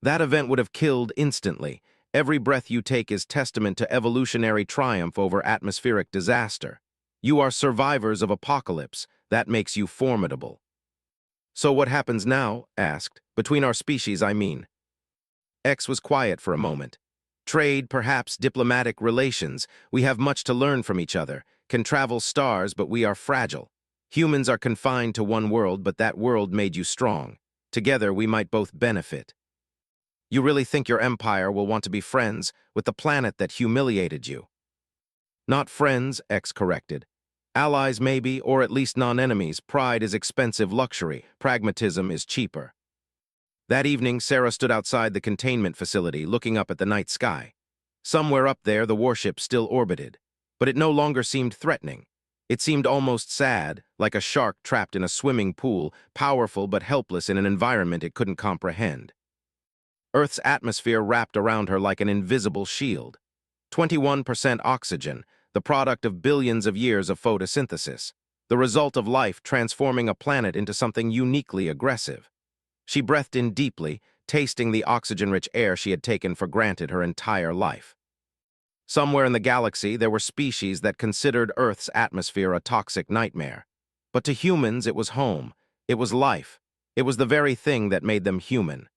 "That event would have killed instantly. Every breath you take is testament to evolutionary triumph over atmospheric disaster. You are survivors of apocalypse. That makes you formidable." "So what happens now?" asked. "Between our species, I mean." X was quiet for a moment. "Trade, perhaps diplomatic relations. We have much to learn from each other. can travel stars, but we are fragile. Humans are confined to one world, but that world made you strong. Together, we might both benefit. You really think your empire will want to be friends with the planet that humiliated you? Not friends, X corrected. Allies maybe, or at least non-enemies. Pride is expensive luxury. Pragmatism is cheaper. That evening, Sarah stood outside the containment facility, looking up at the night sky. Somewhere up there, the warship still orbited. But it no longer seemed threatening. It seemed almost sad, like a shark trapped in a swimming pool, powerful but helpless in an environment it couldn't comprehend. Earth's atmosphere wrapped around her like an invisible shield. 21% oxygen, the product of billions of years of photosynthesis, the result of life transforming a planet into something uniquely aggressive. She breathed in deeply, tasting the oxygen-rich air she had taken for granted her entire life. Somewhere in the galaxy, there were species that considered Earth's atmosphere a toxic nightmare. But to humans, it was home. It was life. It was the very thing that made them human.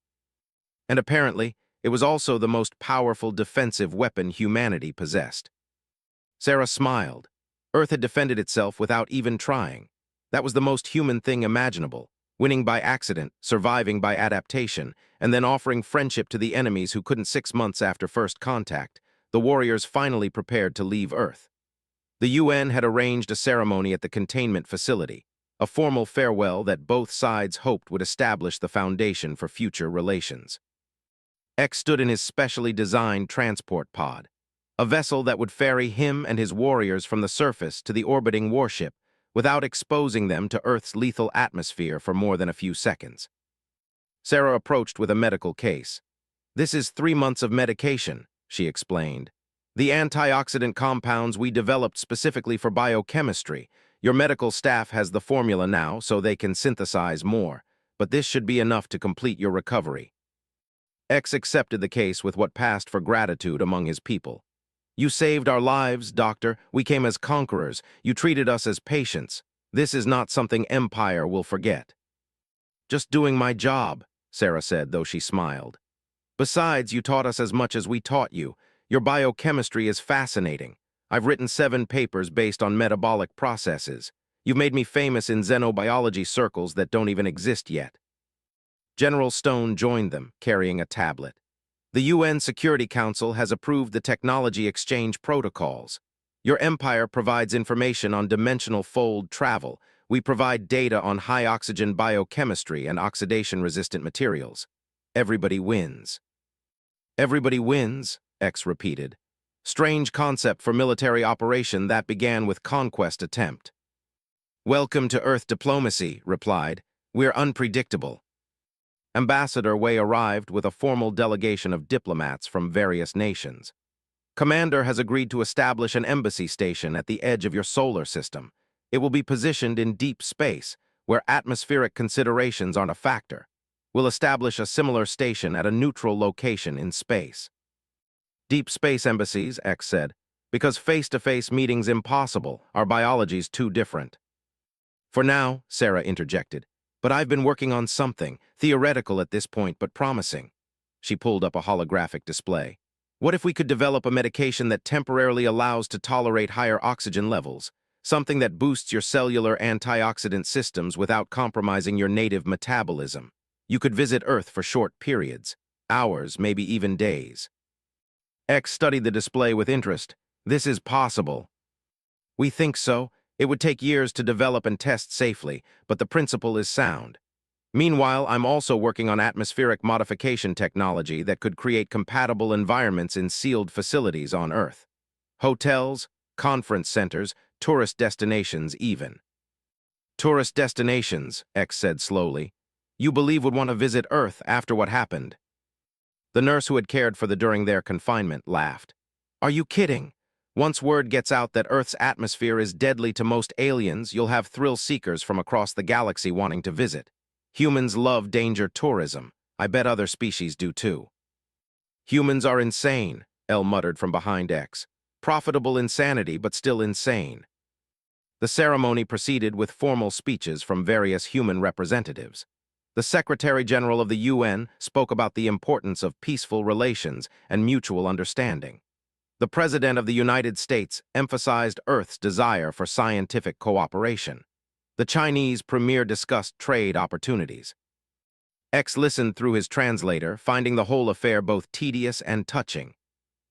And apparently, it was also the most powerful defensive weapon humanity possessed. Sarah smiled. Earth had defended itself without even trying. That was the most human thing imaginable, winning by accident, surviving by adaptation, and then offering friendship to the enemies who couldn't 6 months after first contact. The warriors finally prepared to leave Earth. The UN had arranged a ceremony at the containment facility, a formal farewell that both sides hoped would establish the foundation for future relations. X stood in his specially designed transport pod, a vessel that would ferry him and his warriors from the surface to the orbiting warship without exposing them to Earth's lethal atmosphere for more than a few seconds. Sarah approached with a medical case. "This is 3 months of medication," she explained. "The antioxidant compounds we developed specifically for biochemistry. Your medical staff has the formula now, so they can synthesize more, but this should be enough to complete your recovery." X accepted the case with what passed for gratitude among his people. "You saved our lives, Doctor. We came as conquerors. You treated us as patients. This is not something Empire will forget." "Just doing my job," Sarah said, though she smiled. "Besides, you taught us as much as we taught you. Your biochemistry is fascinating. I've written 7 papers based on metabolic processes. You've made me famous in xenobiology circles that don't even exist yet." General Stone joined them, carrying a tablet. "The UN Security Council has approved the technology exchange protocols. Your empire provides information on dimensional fold travel. We provide data on high-oxygen biochemistry and oxidation-resistant materials. Everybody wins." "Everybody wins," X repeated. "Strange concept for military operation that began with conquest attempt." "Welcome to Earth diplomacy," replied. "We're unpredictable." Ambassador Wei arrived with a formal delegation of diplomats from various nations. "Commander has agreed to establish an embassy station at the edge of your solar system. It will be positioned in deep space, where atmospheric considerations aren't a factor. We'll establish a similar station at a neutral location in space." "Deep space embassies," X said, "because face-to-face meetings impossible. Our biology's too different." "For now," Sarah interjected, "but I've been working on something, theoretical at this point but promising." She pulled up a holographic display. "What if we could develop a medication that temporarily allows to tolerate higher oxygen levels? Something that boosts your cellular antioxidant systems without compromising your native metabolism. You could visit Earth for short periods, hours, maybe even days." X studied the display with interest. "This is possible." "We think so. It would take years to develop and test safely, but the principle is sound. Meanwhile, I'm also working on atmospheric modification technology that could create compatible environments in sealed facilities on Earth. Hotels, conference centers, tourist destinations even." "Tourist destinations," X said slowly. "You believe would want to visit Earth after what happened?" The nurse who had cared for during their confinement laughed. "Are you kidding? Once word gets out that Earth's atmosphere is deadly to most aliens, you'll have thrill seekers from across the galaxy wanting to visit. Humans love danger tourism. I bet other species do too." "Humans are insane," L muttered from behind X. "Profitable insanity, but still insane." The ceremony proceeded with formal speeches from various human representatives. The Secretary-General of the UN spoke about the importance of peaceful relations and mutual understanding. The President of the United States emphasized Earth's desire for scientific cooperation. The Chinese premier discussed trade opportunities. X listened through his translator, finding the whole affair both tedious and touching.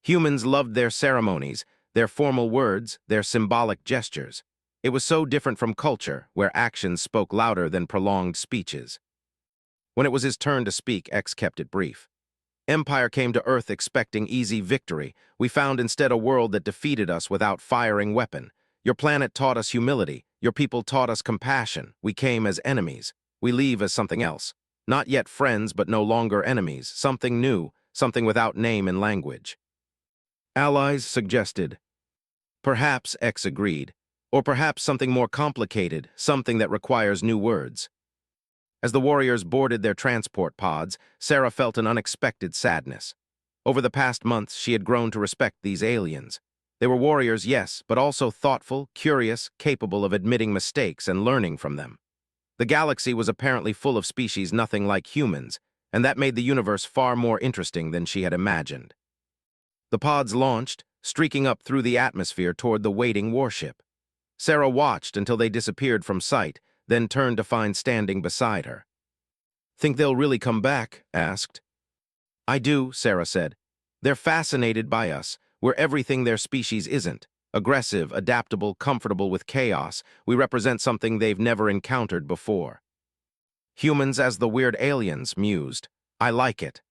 Humans loved their ceremonies, their formal words, their symbolic gestures. It was so different from culture, where actions spoke louder than prolonged speeches. When it was his turn to speak, X kept it brief. Empire came to Earth expecting easy victory. We found instead a world that defeated us without firing weapon. Your planet taught us humility. Your people taught us compassion. We came as enemies. We leave as something else. Not yet friends, but no longer enemies. Something new, something without name and language. Allies suggested. Perhaps, X agreed. Or perhaps something more complicated, something that requires new words. As the warriors boarded their transport pods, Sarah felt an unexpected sadness. Over the past months, she had grown to respect these aliens. They were warriors, yes, but also thoughtful, curious, capable of admitting mistakes and learning from them. The galaxy was apparently full of species nothing like humans, and that made the universe far more interesting than she had imagined. The pods launched, streaking up through the atmosphere toward the waiting warship. Sarah watched until they disappeared from sight, then turned to find standing beside her. "Think they'll really come back?" asked. "I do," Sarah said. "They're fascinated by us. We're everything their species isn't. Aggressive, adaptable, comfortable with chaos. We represent something they've never encountered before." Humans as the weird aliens, mused. "I like it."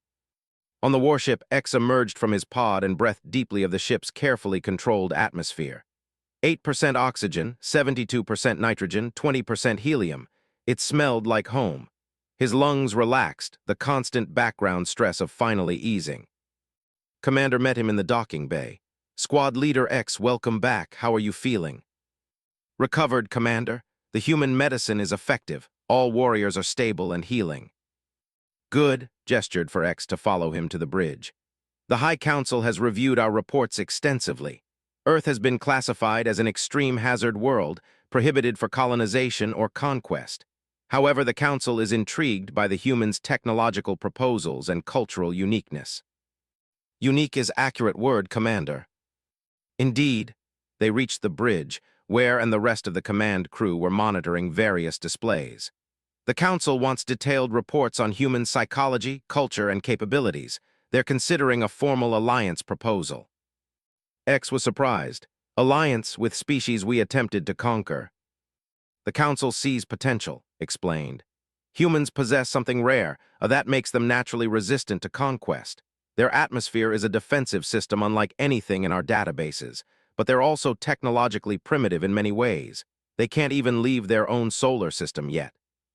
On the warship, X emerged from his pod and breathed deeply of the ship's carefully controlled atmosphere. 8% oxygen, 72% nitrogen, 20% helium. It smelled like home. His lungs relaxed, the constant background stress of finally easing. Commander met him in the docking bay. "Squad Leader X, welcome back. How are you feeling?" "Recovered, Commander. The human medicine is effective. All warriors are stable and healing." "Good," gestured for X to follow him to the bridge. "The High Council has reviewed our reports extensively. Earth has been classified as an extreme hazard world, prohibited for colonization or conquest. However, the Council is intrigued by the humans' technological proposals and cultural uniqueness." "Unique is accurate word, Commander." Indeed. They reached the bridge, where and the rest of the command crew were monitoring various displays. "The Council wants detailed reports on human psychology, culture, and capabilities. They're considering a formal alliance proposal." X was surprised. "Alliance with species we attempted to conquer." "The Council sees potential," explained. "Humans possess something rare, that makes them naturally resistant to conquest. Their atmosphere is a defensive system unlike anything in our databases, but they're also technologically primitive in many ways. They can't even leave their own solar system yet.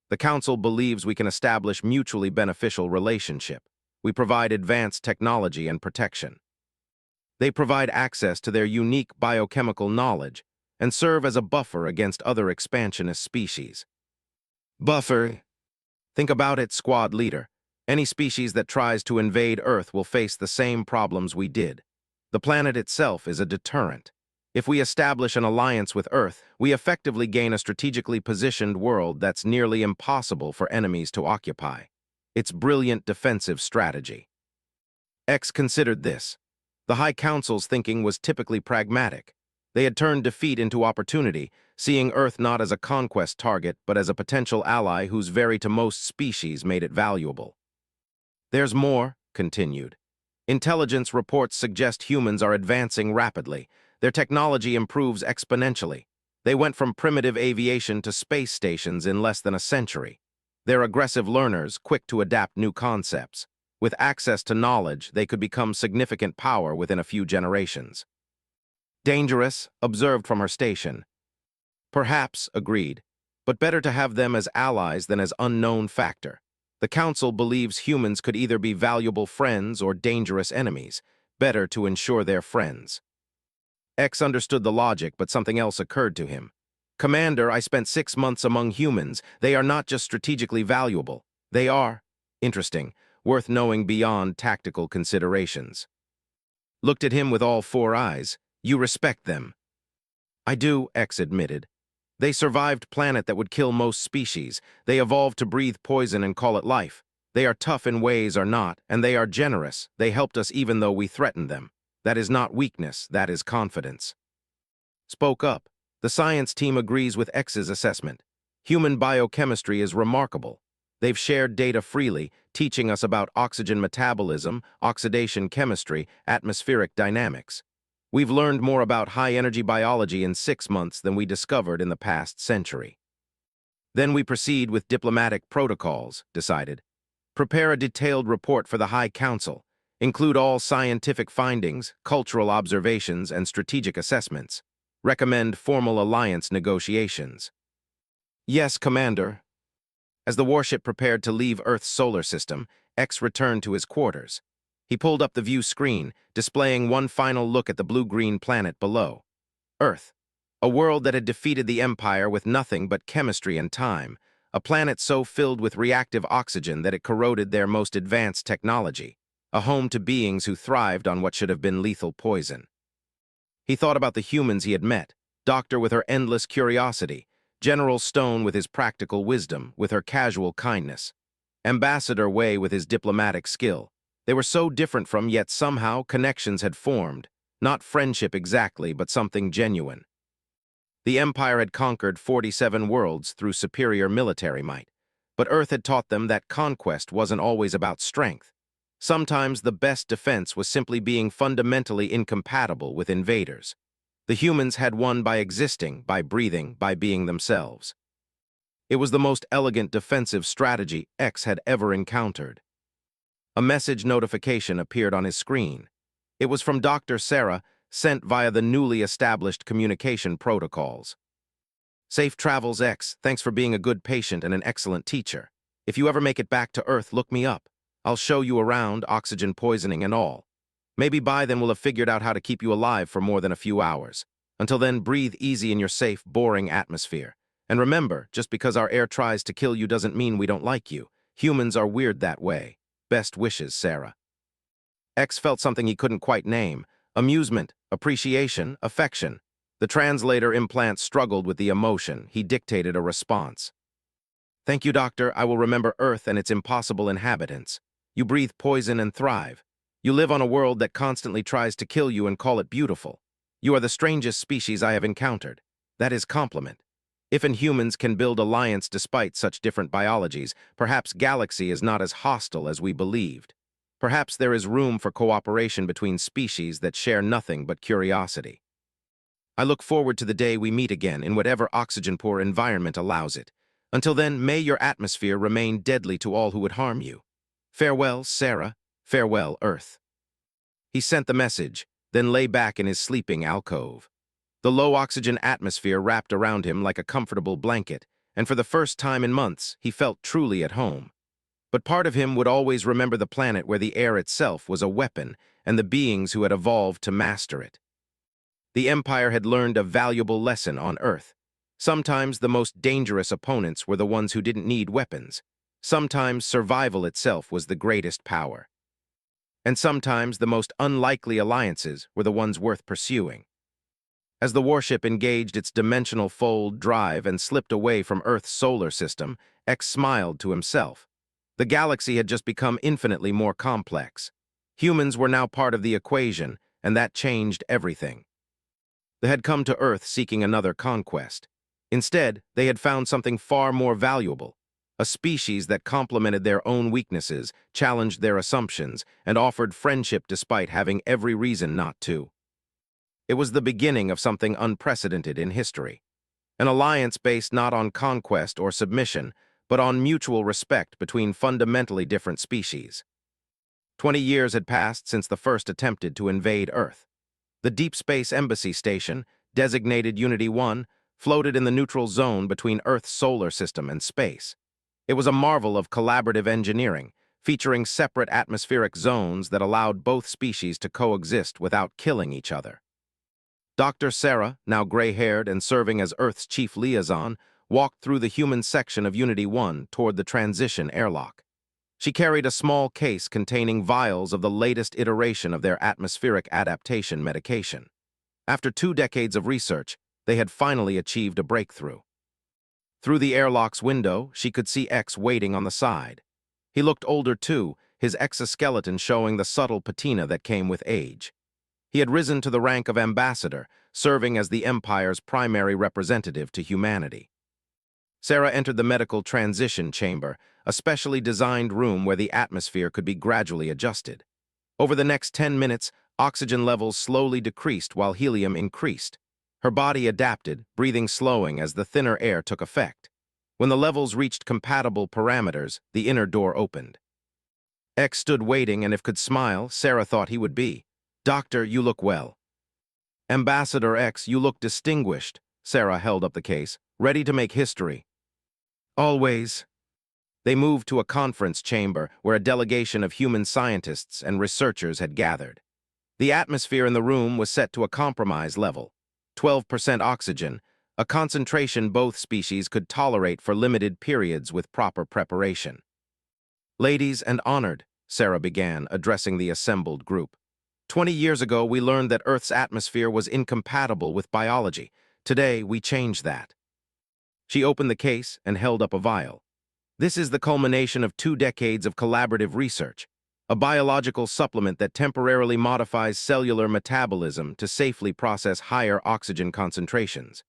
The Council believes we can establish mutually beneficial relationship. We provide advanced technology and protection. They provide access to their unique biochemical knowledge and serve as a buffer against other expansionist species." "Buffer?" "Think about it, Squad Leader. Any species that tries to invade Earth will face the same problems we did. The planet itself is a deterrent. If we establish an alliance with Earth, we effectively gain a strategically positioned world that's nearly impossible for enemies to occupy. It's brilliant defensive strategy." X considered this. The High Council's thinking was typically pragmatic. They had turned defeat into opportunity, seeing Earth not as a conquest target, but as a potential ally whose very to most species made it valuable. "There's more," continued. "Intelligence reports suggest humans are advancing rapidly. Their technology improves exponentially. They went from primitive aviation to space stations in less than a century. They're aggressive learners, quick to adapt new concepts. With access to knowledge, they could become significant power within a few generations." "Dangerous," observed from her station. "Perhaps," agreed, "but better to have them as allies than as unknown factor. The Council believes humans could either be valuable friends or dangerous enemies. Better to ensure they're friends." X understood the logic, but something else occurred to him. "Commander, I spent 6 months among humans. They are not just strategically valuable. They are interesting, worth knowing beyond tactical considerations." Looked at him with all 4 eyes. "You respect them." "I do," X admitted. "They survived planet that would kill most species. They evolved to breathe poison and call it life. They are tough in ways or not, and they are generous. They helped us even though we threatened them. That is not weakness, that is confidence. Spoke up. The science team agrees with X's assessment. Human biochemistry is remarkable. They've shared data freely, teaching us about oxygen metabolism, oxidation chemistry, atmospheric dynamics. We've learned more about high-energy biology in 6 months than we discovered in the past century. Then we proceed with diplomatic protocols, decided. Prepare a detailed report for the High Council. Include all scientific findings, cultural observations, and strategic assessments. Recommend formal alliance negotiations. Yes, Commander. As the warship prepared to leave Earth's solar system, X returned to his quarters. He pulled up the view screen, displaying one final look at the blue-green planet below. Earth, a world that had defeated the Empire with nothing but chemistry and time, a planet so filled with reactive oxygen that it corroded their most advanced technology, a home to beings who thrived on what should have been lethal poison. He thought about the humans he had met, Doctor with her endless curiosity, General Stone with his practical wisdom, with her casual kindness, Ambassador Wei with his diplomatic skill. They were so different from, yet somehow connections had formed, not friendship exactly, but something genuine. The Empire had conquered 47 worlds through superior military might, but Earth had taught them that conquest wasn't always about strength. Sometimes the best defense was simply being fundamentally incompatible with invaders. The humans had won by existing, by breathing, by being themselves. It was the most elegant defensive strategy X had ever encountered. A message notification appeared on his screen. It was from Dr. Sarah, sent via the newly established communication protocols. Safe travels, X. Thanks for being a good patient and an excellent teacher. If you ever make it back to Earth, look me up. I'll show you around, oxygen poisoning and all. Maybe by then we'll have figured out how to keep you alive for more than a few hours. Until then, breathe easy in your safe, boring atmosphere. And remember, just because our air tries to kill you doesn't mean we don't like you. Humans are weird that way. Best wishes, Sarah. X felt something he couldn't quite name. Amusement, appreciation, affection. The translator implant struggled with the emotion. He dictated a response. Thank you, Doctor. I will remember Earth and its impossible inhabitants. You breathe poison and thrive. You live on a world that constantly tries to kill you and call it beautiful. You are the strangest species I have encountered. That is compliment. If humans can build alliance despite such different biologies, perhaps Galaxy is not as hostile as we believed. Perhaps there is room for cooperation between species that share nothing but curiosity. I look forward to the day we meet again in whatever oxygen-poor environment allows it. Until then, may your atmosphere remain deadly to all who would harm you. Farewell, Sarah. Farewell, Earth. He sent the message, then lay back in his sleeping alcove. The low-oxygen atmosphere wrapped around him like a comfortable blanket, and for the first time in months, he felt truly at home. But part of him would always remember the planet where the air itself was a weapon and the beings who had evolved to master it. The Empire had learned a valuable lesson on Earth. Sometimes the most dangerous opponents were the ones who didn't need weapons. Sometimes survival itself was the greatest power. And sometimes the most unlikely alliances were the ones worth pursuing. As the warship engaged its dimensional fold drive and slipped away from Earth's solar system, X smiled to himself. The galaxy had just become infinitely more complex. Humans were now part of the equation, and that changed everything. They had come to Earth seeking another conquest. Instead, they had found something far more valuable, a species that complemented their own weaknesses, challenged their assumptions, and offered friendship despite having every reason not to. It was the beginning of something unprecedented in history, an alliance based not on conquest or submission, but on mutual respect between fundamentally different species. 20 years had passed since the first attempted to invade Earth. The Deep Space Embassy Station, designated Unity 1, floated in the neutral zone between Earth's solar system and space. It was a marvel of collaborative engineering, featuring separate atmospheric zones that allowed both species to coexist without killing each other. Dr. Sarah, now gray-haired and serving as Earth's chief liaison, walked through the human section of Unity 1 toward the transition airlock. She carried a small case containing vials of the latest iteration of their atmospheric adaptation medication. After 2 decades of research, they had finally achieved a breakthrough. Through the airlock's window, she could see X waiting on the side. He looked older too, his exoskeleton showing the subtle patina that came with age. He had risen to the rank of ambassador, serving as the Empire's primary representative to humanity. Sarah entered the medical transition chamber, a specially designed room where the atmosphere could be gradually adjusted. Over the next 10 minutes, oxygen levels slowly decreased while helium increased. Her body adapted, breathing slowing as the thinner air took effect. When the levels reached compatible parameters, the inner door opened. X stood waiting, and if could smile, Sarah thought he would be. "Doctor, you look well." "Ambassador X, you look distinguished." Sarah held up the case, ready to make history. "Always." They moved to a conference chamber where a delegation of human scientists and researchers had gathered. The atmosphere in the room was set to a compromise level, 12% oxygen, a concentration both species could tolerate for limited periods with proper preparation. "Ladies and honored," Sarah began, addressing the assembled group. 20 years ago, we learned that Earth's atmosphere was incompatible with biology. Today, we change that. She opened the case and held up a vial. "This is the culmination of 2 decades of collaborative research, a biological supplement that temporarily modifies cellular metabolism to safely process higher oxygen concentrations.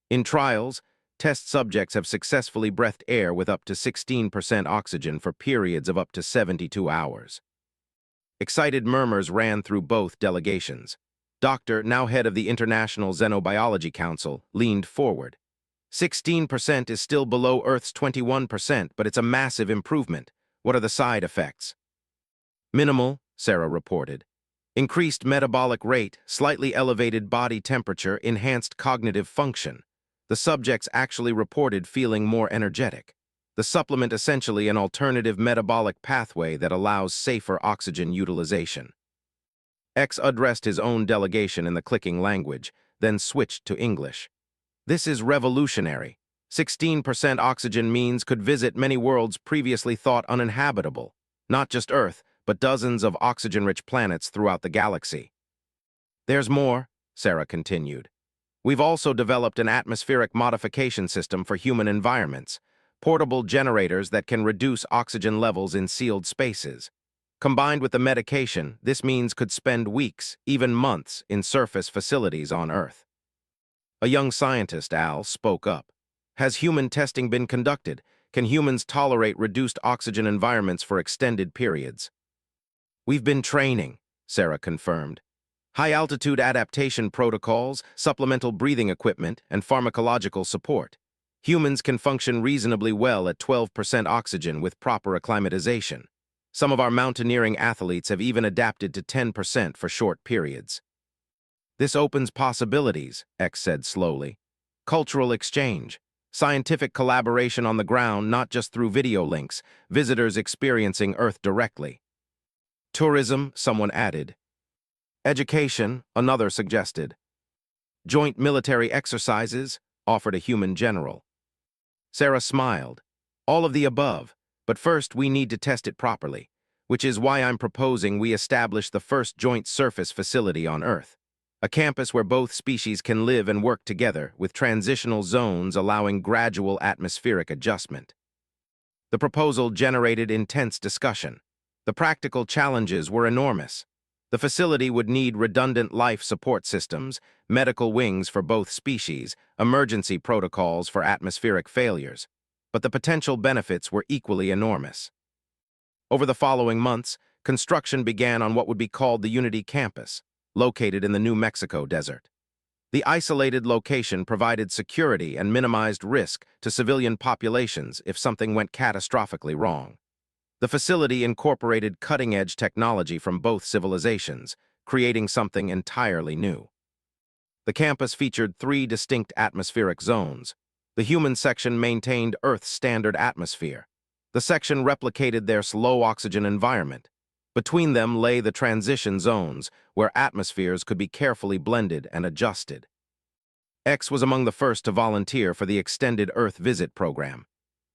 In trials, test subjects have successfully breathed air with up to 16% oxygen for periods of up to 72 hours. Excited murmurs ran through both delegations. Doctor, now head of the International Xenobiology Council, leaned forward. 16% is still below Earth's 21%, but it's a massive improvement. What are the side effects? Minimal, Sarah reported. Increased metabolic rate, slightly elevated body temperature, enhanced cognitive function. The subjects actually reported feeling more energetic. The supplement essentially an alternative metabolic pathway that allows safer oxygen utilization. X addressed his own delegation in the clicking language, then switched to English. "This is revolutionary. 16% oxygen means could visit many worlds previously thought uninhabitable. Not just Earth, but dozens of oxygen-rich planets throughout the galaxy." "There's more," Sarah continued. "We've also developed an atmospheric modification system for human environments, portable generators that can reduce oxygen levels in sealed spaces. Combined with the medication, this means could spend weeks, even months, in surface facilities on Earth." A young scientist, Al, spoke up. "Has human testing been conducted? Can humans tolerate reduced oxygen environments for extended periods?" "We've been training," Sarah confirmed. "High-altitude adaptation protocols, supplemental breathing equipment, and pharmacological support. Humans can function reasonably well at 12% oxygen with proper acclimatization. Some of our mountaineering athletes have even adapted to 10% for short periods." "This opens possibilities," X said slowly. "Cultural exchange, scientific collaboration on the ground, not just through video links, visitors experiencing Earth directly." "Tourism," someone added. "Education," another suggested. "Joint military exercises," offered a human general. Sarah smiled. "All of the above, but first we need to test it properly, which is why I'm proposing we establish the first joint surface facility on Earth, a campus where both species can live and work together, with transitional zones allowing gradual atmospheric adjustment." The proposal generated intense discussion. The practical challenges were enormous. The facility would need redundant life support systems, medical wings for both species, emergency protocols for atmospheric failures. But the potential benefits were equally enormous. Over the following months, construction began on what would be called the Unity Campus, located in the New Mexico desert. The isolated location provided security and minimized risk to civilian populations if something went catastrophically wrong. The facility incorporated cutting-edge technology from both civilizations, creating something entirely new. The campus featured 3 distinct atmospheric zones. The human section maintained Earth's standard atmosphere. The section replicated their low-oxygen environment. Between them lay the transition zones, where atmospheres could be carefully blended and adjusted. X was among the first to volunteer for the extended Earth visit program.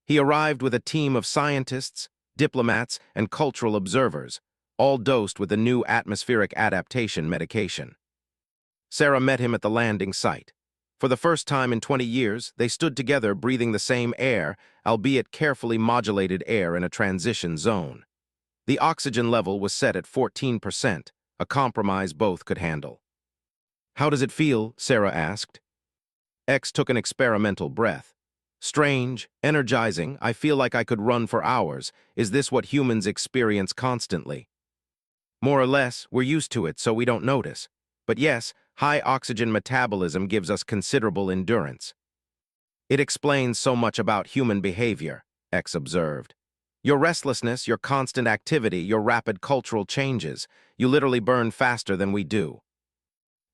He arrived with a team of scientists, diplomats, and cultural observers, all dosed with the new atmospheric adaptation medication. Sarah met him at the landing site. For the first time in 20 years, they stood together breathing the same air, albeit carefully modulated air in a transition zone. The oxygen level was set at 14%, a compromise both could handle. How does it feel? Sarah asked. X took an experimental breath. Strange, energizing, I feel like I could run for hours. Is this what humans experience constantly? More or less, we're used to it, so we don't notice. But yes, high oxygen metabolism gives us considerable endurance. It explains so much about human behavior, X observed. Your restlessness, your constant activity, your rapid cultural changes. You literally burn faster than we do.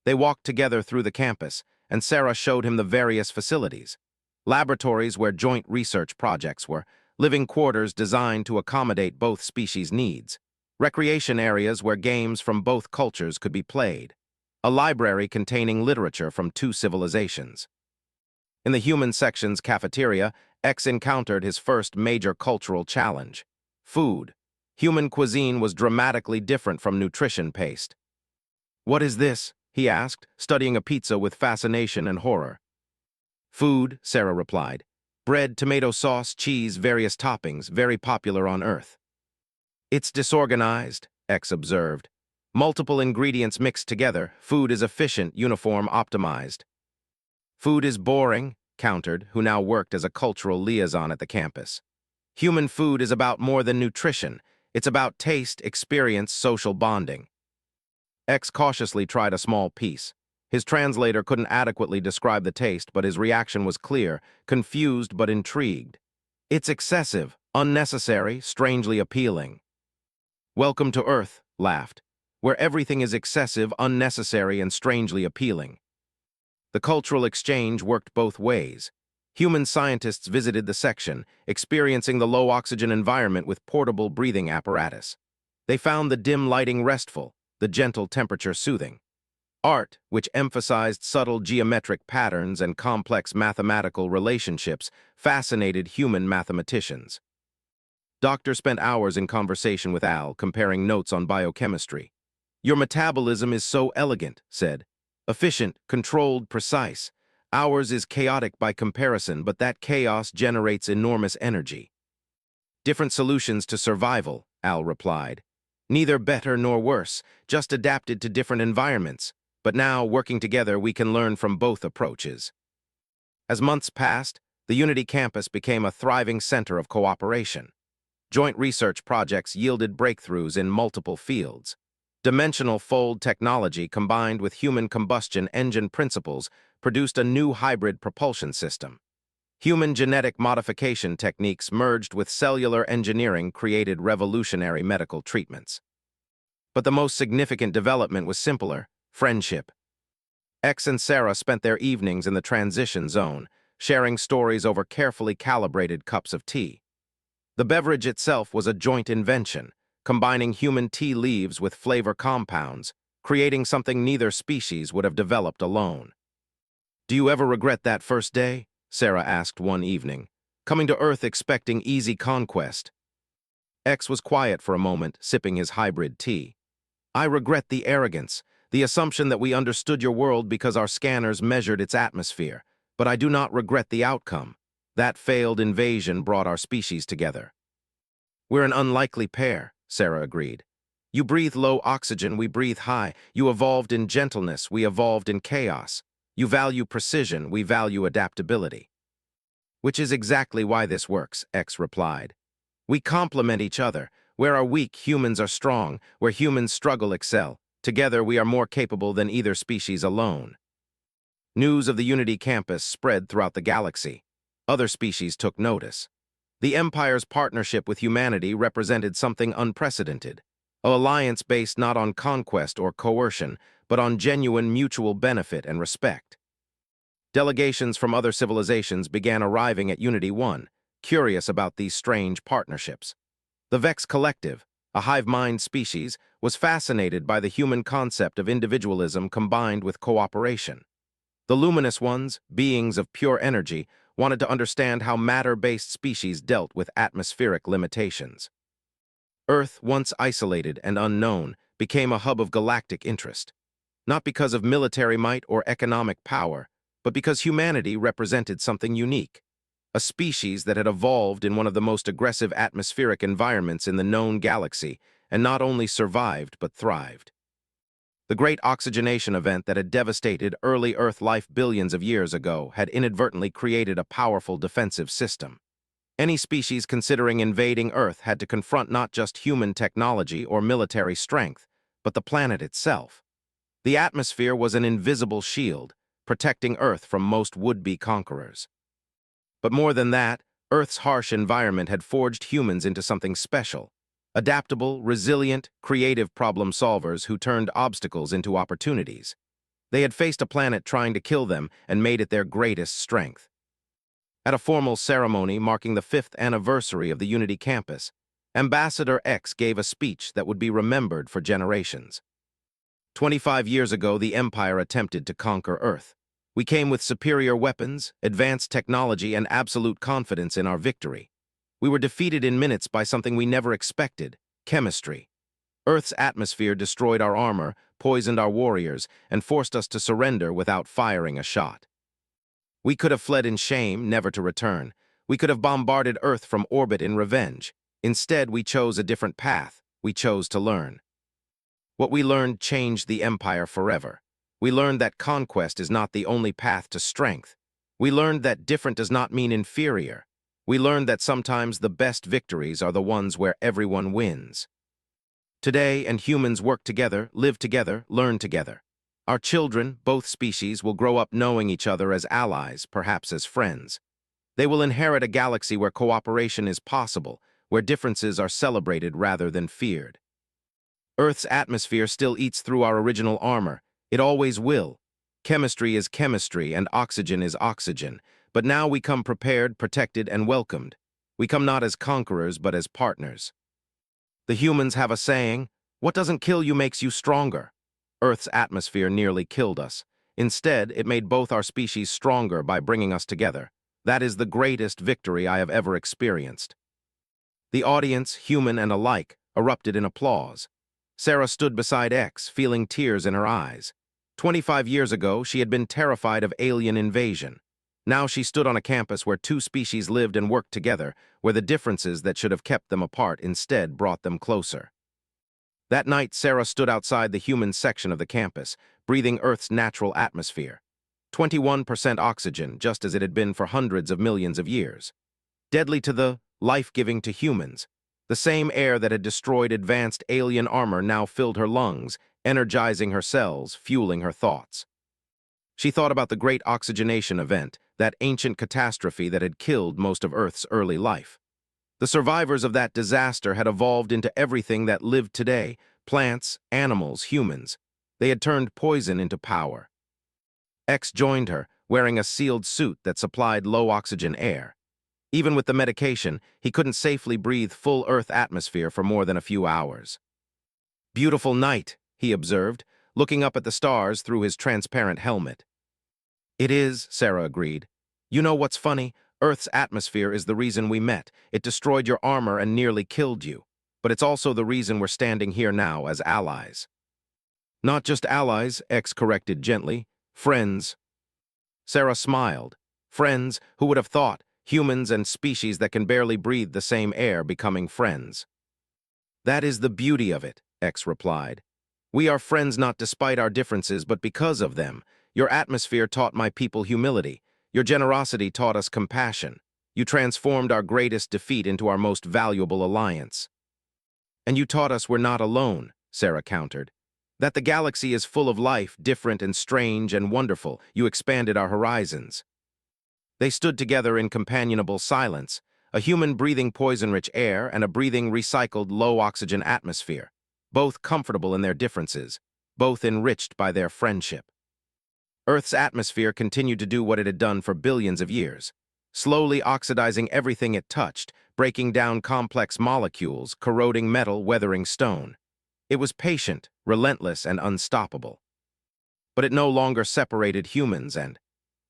They walked together through the campus, and Sarah showed him the various facilities. Laboratories where joint research projects were, living quarters designed to accommodate both species' needs, recreation areas where games from both cultures could be played, a library containing literature from two civilizations. In the human section's cafeteria, X encountered his first major cultural challenge: food. Human cuisine was dramatically different from nutrition paste. "What is this?" he asked, studying a pizza with fascination and horror. "Food," Sarah replied. "Bread, tomato sauce, cheese, various toppings, very popular on Earth." "It's disorganized," X observed. "Multiple ingredients mixed together. Food is efficient, uniform, optimized." "Food is boring," countered, who now worked as a cultural liaison at the campus. "Human food is about more than nutrition. It's about taste, experience, social bonding." X cautiously tried a small piece. His translator couldn't adequately describe the taste, but his reaction was clear, confused but intrigued. "It's excessive, unnecessary, strangely appealing." "Welcome to Earth," laughed, "where everything is excessive, unnecessary, and strangely appealing." The cultural exchange worked both ways. Human scientists visited the section, experiencing the low-oxygen environment with portable breathing apparatus. They found the dim lighting restful, the gentle temperature soothing. Art, which emphasized subtle geometric patterns and complex mathematical relationships, fascinated human mathematicians. Doctor spent hours in conversation with Al, comparing notes on biochemistry. "Your metabolism is so elegant," said. "Efficient, controlled, precise. Ours is chaotic by comparison, but that chaos generates enormous energy." "Different solutions to survival," Al replied. "Neither better nor worse, just adapted to different environments. But now, working together, we can learn from both approaches." As months passed, the Unity campus became a thriving center of cooperation. Joint research projects yielded breakthroughs in multiple fields. Dimensional fold technology combined with human combustion engine principles produced a new hybrid propulsion system. Human genetic modification techniques merged with cellular engineering created revolutionary medical treatments. But the most significant development was simpler: friendship. X and Sarah spent their evenings in the transition zone, sharing stories over carefully calibrated cups of tea. The beverage itself was a joint invention, combining human tea leaves with flavor compounds, creating something neither species would have developed alone. "Do you ever regret that first day?" Sarah asked one evening. "Coming to Earth expecting easy conquest." X was quiet for a moment, sipping his hybrid tea. "I regret the arrogance, the assumption that we understood your world because our scanners measured its atmosphere. But I do not regret the outcome. That failed invasion brought our species together." "We're an unlikely pair," Sarah agreed. "You breathe low oxygen, we breathe high. You evolved in gentleness, we evolved in chaos. You value precision, we value adaptability." "Which is exactly why this works," X replied. "We complement each other. Where are weak, humans are strong. Where humans struggle, excel. Together we are more capable than either species alone." News of the Unity campus spread throughout the galaxy. Other species took notice. The Empire's partnership with humanity represented something unprecedented, an alliance based not on conquest or coercion, but on genuine mutual benefit and respect. Delegations from other civilizations began arriving at Unity 1, curious about these strange partnerships. The Vex Collective, a hive-mind species, was fascinated by the human concept of individualism combined with cooperation. The Luminous Ones, beings of pure energy, wanted to understand how matter-based species dealt with atmospheric limitations. Earth, once isolated and unknown, became a hub of galactic interest, not because of military might or economic power, but because humanity represented something unique, a species that had evolved in one of the most aggressive atmospheric environments in the known galaxy, and not only survived but thrived. The great oxygenation event that had devastated early Earth life billions of years ago had inadvertently created a powerful defensive system. Any species considering invading Earth had to confront not just human technology or military strength, but the planet itself. The atmosphere was an invisible shield, protecting Earth from most would-be conquerors. But more than that, Earth's harsh environment had forged humans into something special. Adaptable, resilient, creative problem solvers who turned obstacles into opportunities. They had faced a planet trying to kill them and made it their greatest strength. At a formal ceremony marking the 5th anniversary of the Unity campus, Ambassador X gave a speech that would be remembered for generations. 25 years ago, the Empire attempted to conquer Earth. We came with superior weapons, advanced technology, and absolute confidence in our victory. We were defeated in minutes by something we never expected: chemistry. Earth's atmosphere destroyed our armor, poisoned our warriors, and forced us to surrender without firing a shot. We could have fled in shame, never to return. We could have bombarded Earth from orbit in revenge. Instead, we chose a different path. We chose to learn. What we learned changed the Empire forever. We learned that conquest is not the only path to strength. We learned that different does not mean inferior. We learned that sometimes the best victories are the ones where everyone wins. Today, and humans work together, live together, learn together. Our children, both species, will grow up knowing each other as allies, perhaps as friends. They will inherit a galaxy where cooperation is possible, where differences are celebrated rather than feared. Earth's atmosphere still eats through our original armor. It always will. Chemistry is chemistry and oxygen is oxygen. But now we come prepared, protected, and welcomed. We come not as conquerors, but as partners. The humans have a saying: "What doesn't kill you makes you stronger." Earth's atmosphere nearly killed us. Instead, it made both our species stronger by bringing us together. That is the greatest victory I have ever experienced. The audience, human and alike, erupted in applause. Sarah stood beside X, feeling tears in her eyes. 25 years ago, she had been terrified of alien invasion. Now she stood on a campus where two species lived and worked together, where the differences that should have kept them apart instead brought them closer. That night, Sarah stood outside the human section of the campus, breathing Earth's natural atmosphere. 21% oxygen, just as it had been for hundreds of millions of years. Deadly to the, life-giving to humans. The same air that had destroyed advanced alien armor now filled her lungs, energizing her cells, fueling her thoughts. She thought about the great oxygenation event, that ancient catastrophe that had killed most of Earth's early life. The survivors of that disaster had evolved into everything that lived today: plants, animals, humans. They had turned poison into power. X joined her, wearing a sealed suit that supplied low-oxygen air. Even with the medication, he couldn't safely breathe full Earth atmosphere for more than a few hours. "Beautiful night," he observed, looking up at the stars through his transparent helmet. "It is," Sarah agreed. "You know what's funny? Earth's atmosphere is the reason we met. It destroyed your armor and nearly killed you. But it's also the reason we're standing here now as allies." "Not just allies," X corrected gently. "Friends." Sarah smiled. Friends, who would have thought? Humans and species that can barely breathe the same air becoming friends. "That is the beauty of it," X replied. "We are friends not despite our differences, but because of them. Your atmosphere taught my people humility. Your generosity taught us compassion. You transformed our greatest defeat into our most valuable alliance. And you taught us we're not alone," Sarah countered. "That the galaxy is full of life, different and strange and wonderful. You expanded our horizons." They stood together in companionable silence, a human breathing poison-rich air and a breathing recycled low-oxygen atmosphere, both comfortable in their differences, both enriched by their friendship. Earth's atmosphere continued to do what it had done for billions of years, slowly oxidizing everything it touched, breaking down complex molecules, corroding metal, weathering stone. It was patient, relentless, and unstoppable. But it no longer separated humans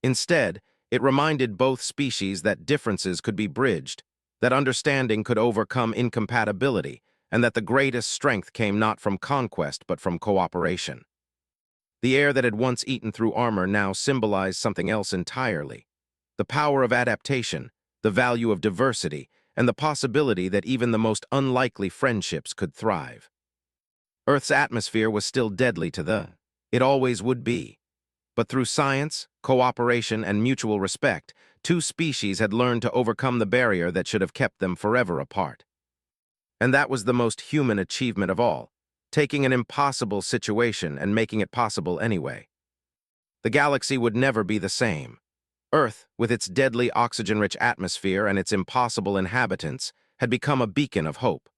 instead, it reminded both species that differences could be bridged, that understanding could overcome incompatibility, and that the greatest strength came not from conquest but from cooperation. The air that had once eaten through armor now symbolized something else entirely: the power of adaptation, the value of diversity, and the possibility that even the most unlikely friendships could thrive. Earth's atmosphere was still deadly to the. It always would be. But through science, cooperation, and mutual respect, two species had learned to overcome the barrier that should have kept them forever apart. And that was the most human achievement of all, taking an impossible situation and making it possible anyway. The galaxy would never be the same. Earth, with its deadly oxygen-rich atmosphere and its impossible inhabitants, had become a beacon of hope.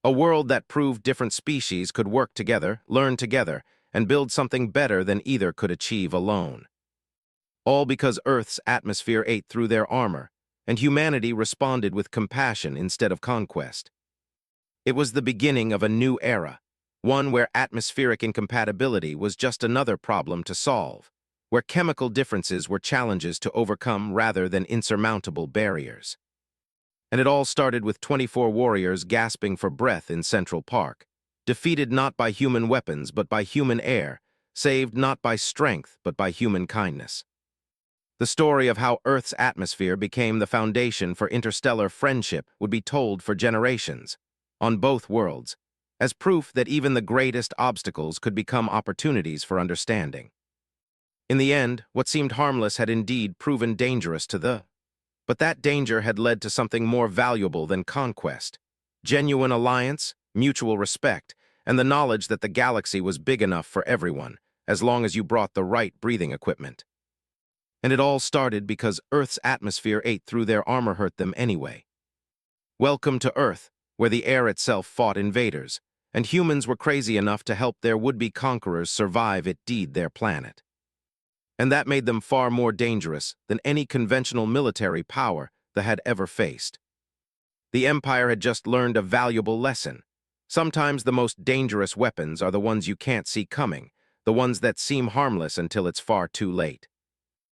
A world that proved different species could work together, learn together, and build something better than either could achieve alone. All because Earth's atmosphere ate through their armor, and humanity responded with compassion instead of conquest. It was the beginning of a new era, one where atmospheric incompatibility was just another problem to solve, where chemical differences were challenges to overcome rather than insurmountable barriers. And it all started with 24 warriors gasping for breath in Central Park, defeated not by human weapons but by human air, saved not by strength but by human kindness. The story of how Earth's atmosphere became the foundation for interstellar friendship would be told for generations, on both worlds, as proof that even the greatest obstacles could become opportunities for understanding. In the end, what seemed harmless had indeed proven dangerous to the. But that danger had led to something more valuable than conquest: genuine alliance, mutual respect, and the knowledge that the galaxy was big enough for everyone, as long as you brought the right breathing equipment. And it all started because Earth's atmosphere ate through their armor, hurt them anyway. Welcome to Earth, where the air itself fought invaders, and humans were crazy enough to help their would-be conquerors survive it deed their planet. And that made them far more dangerous than any conventional military power that had ever faced. The Empire had just learned a valuable lesson. Sometimes the most dangerous weapons are the ones you can't see coming, the ones that seem harmless until it's far too late.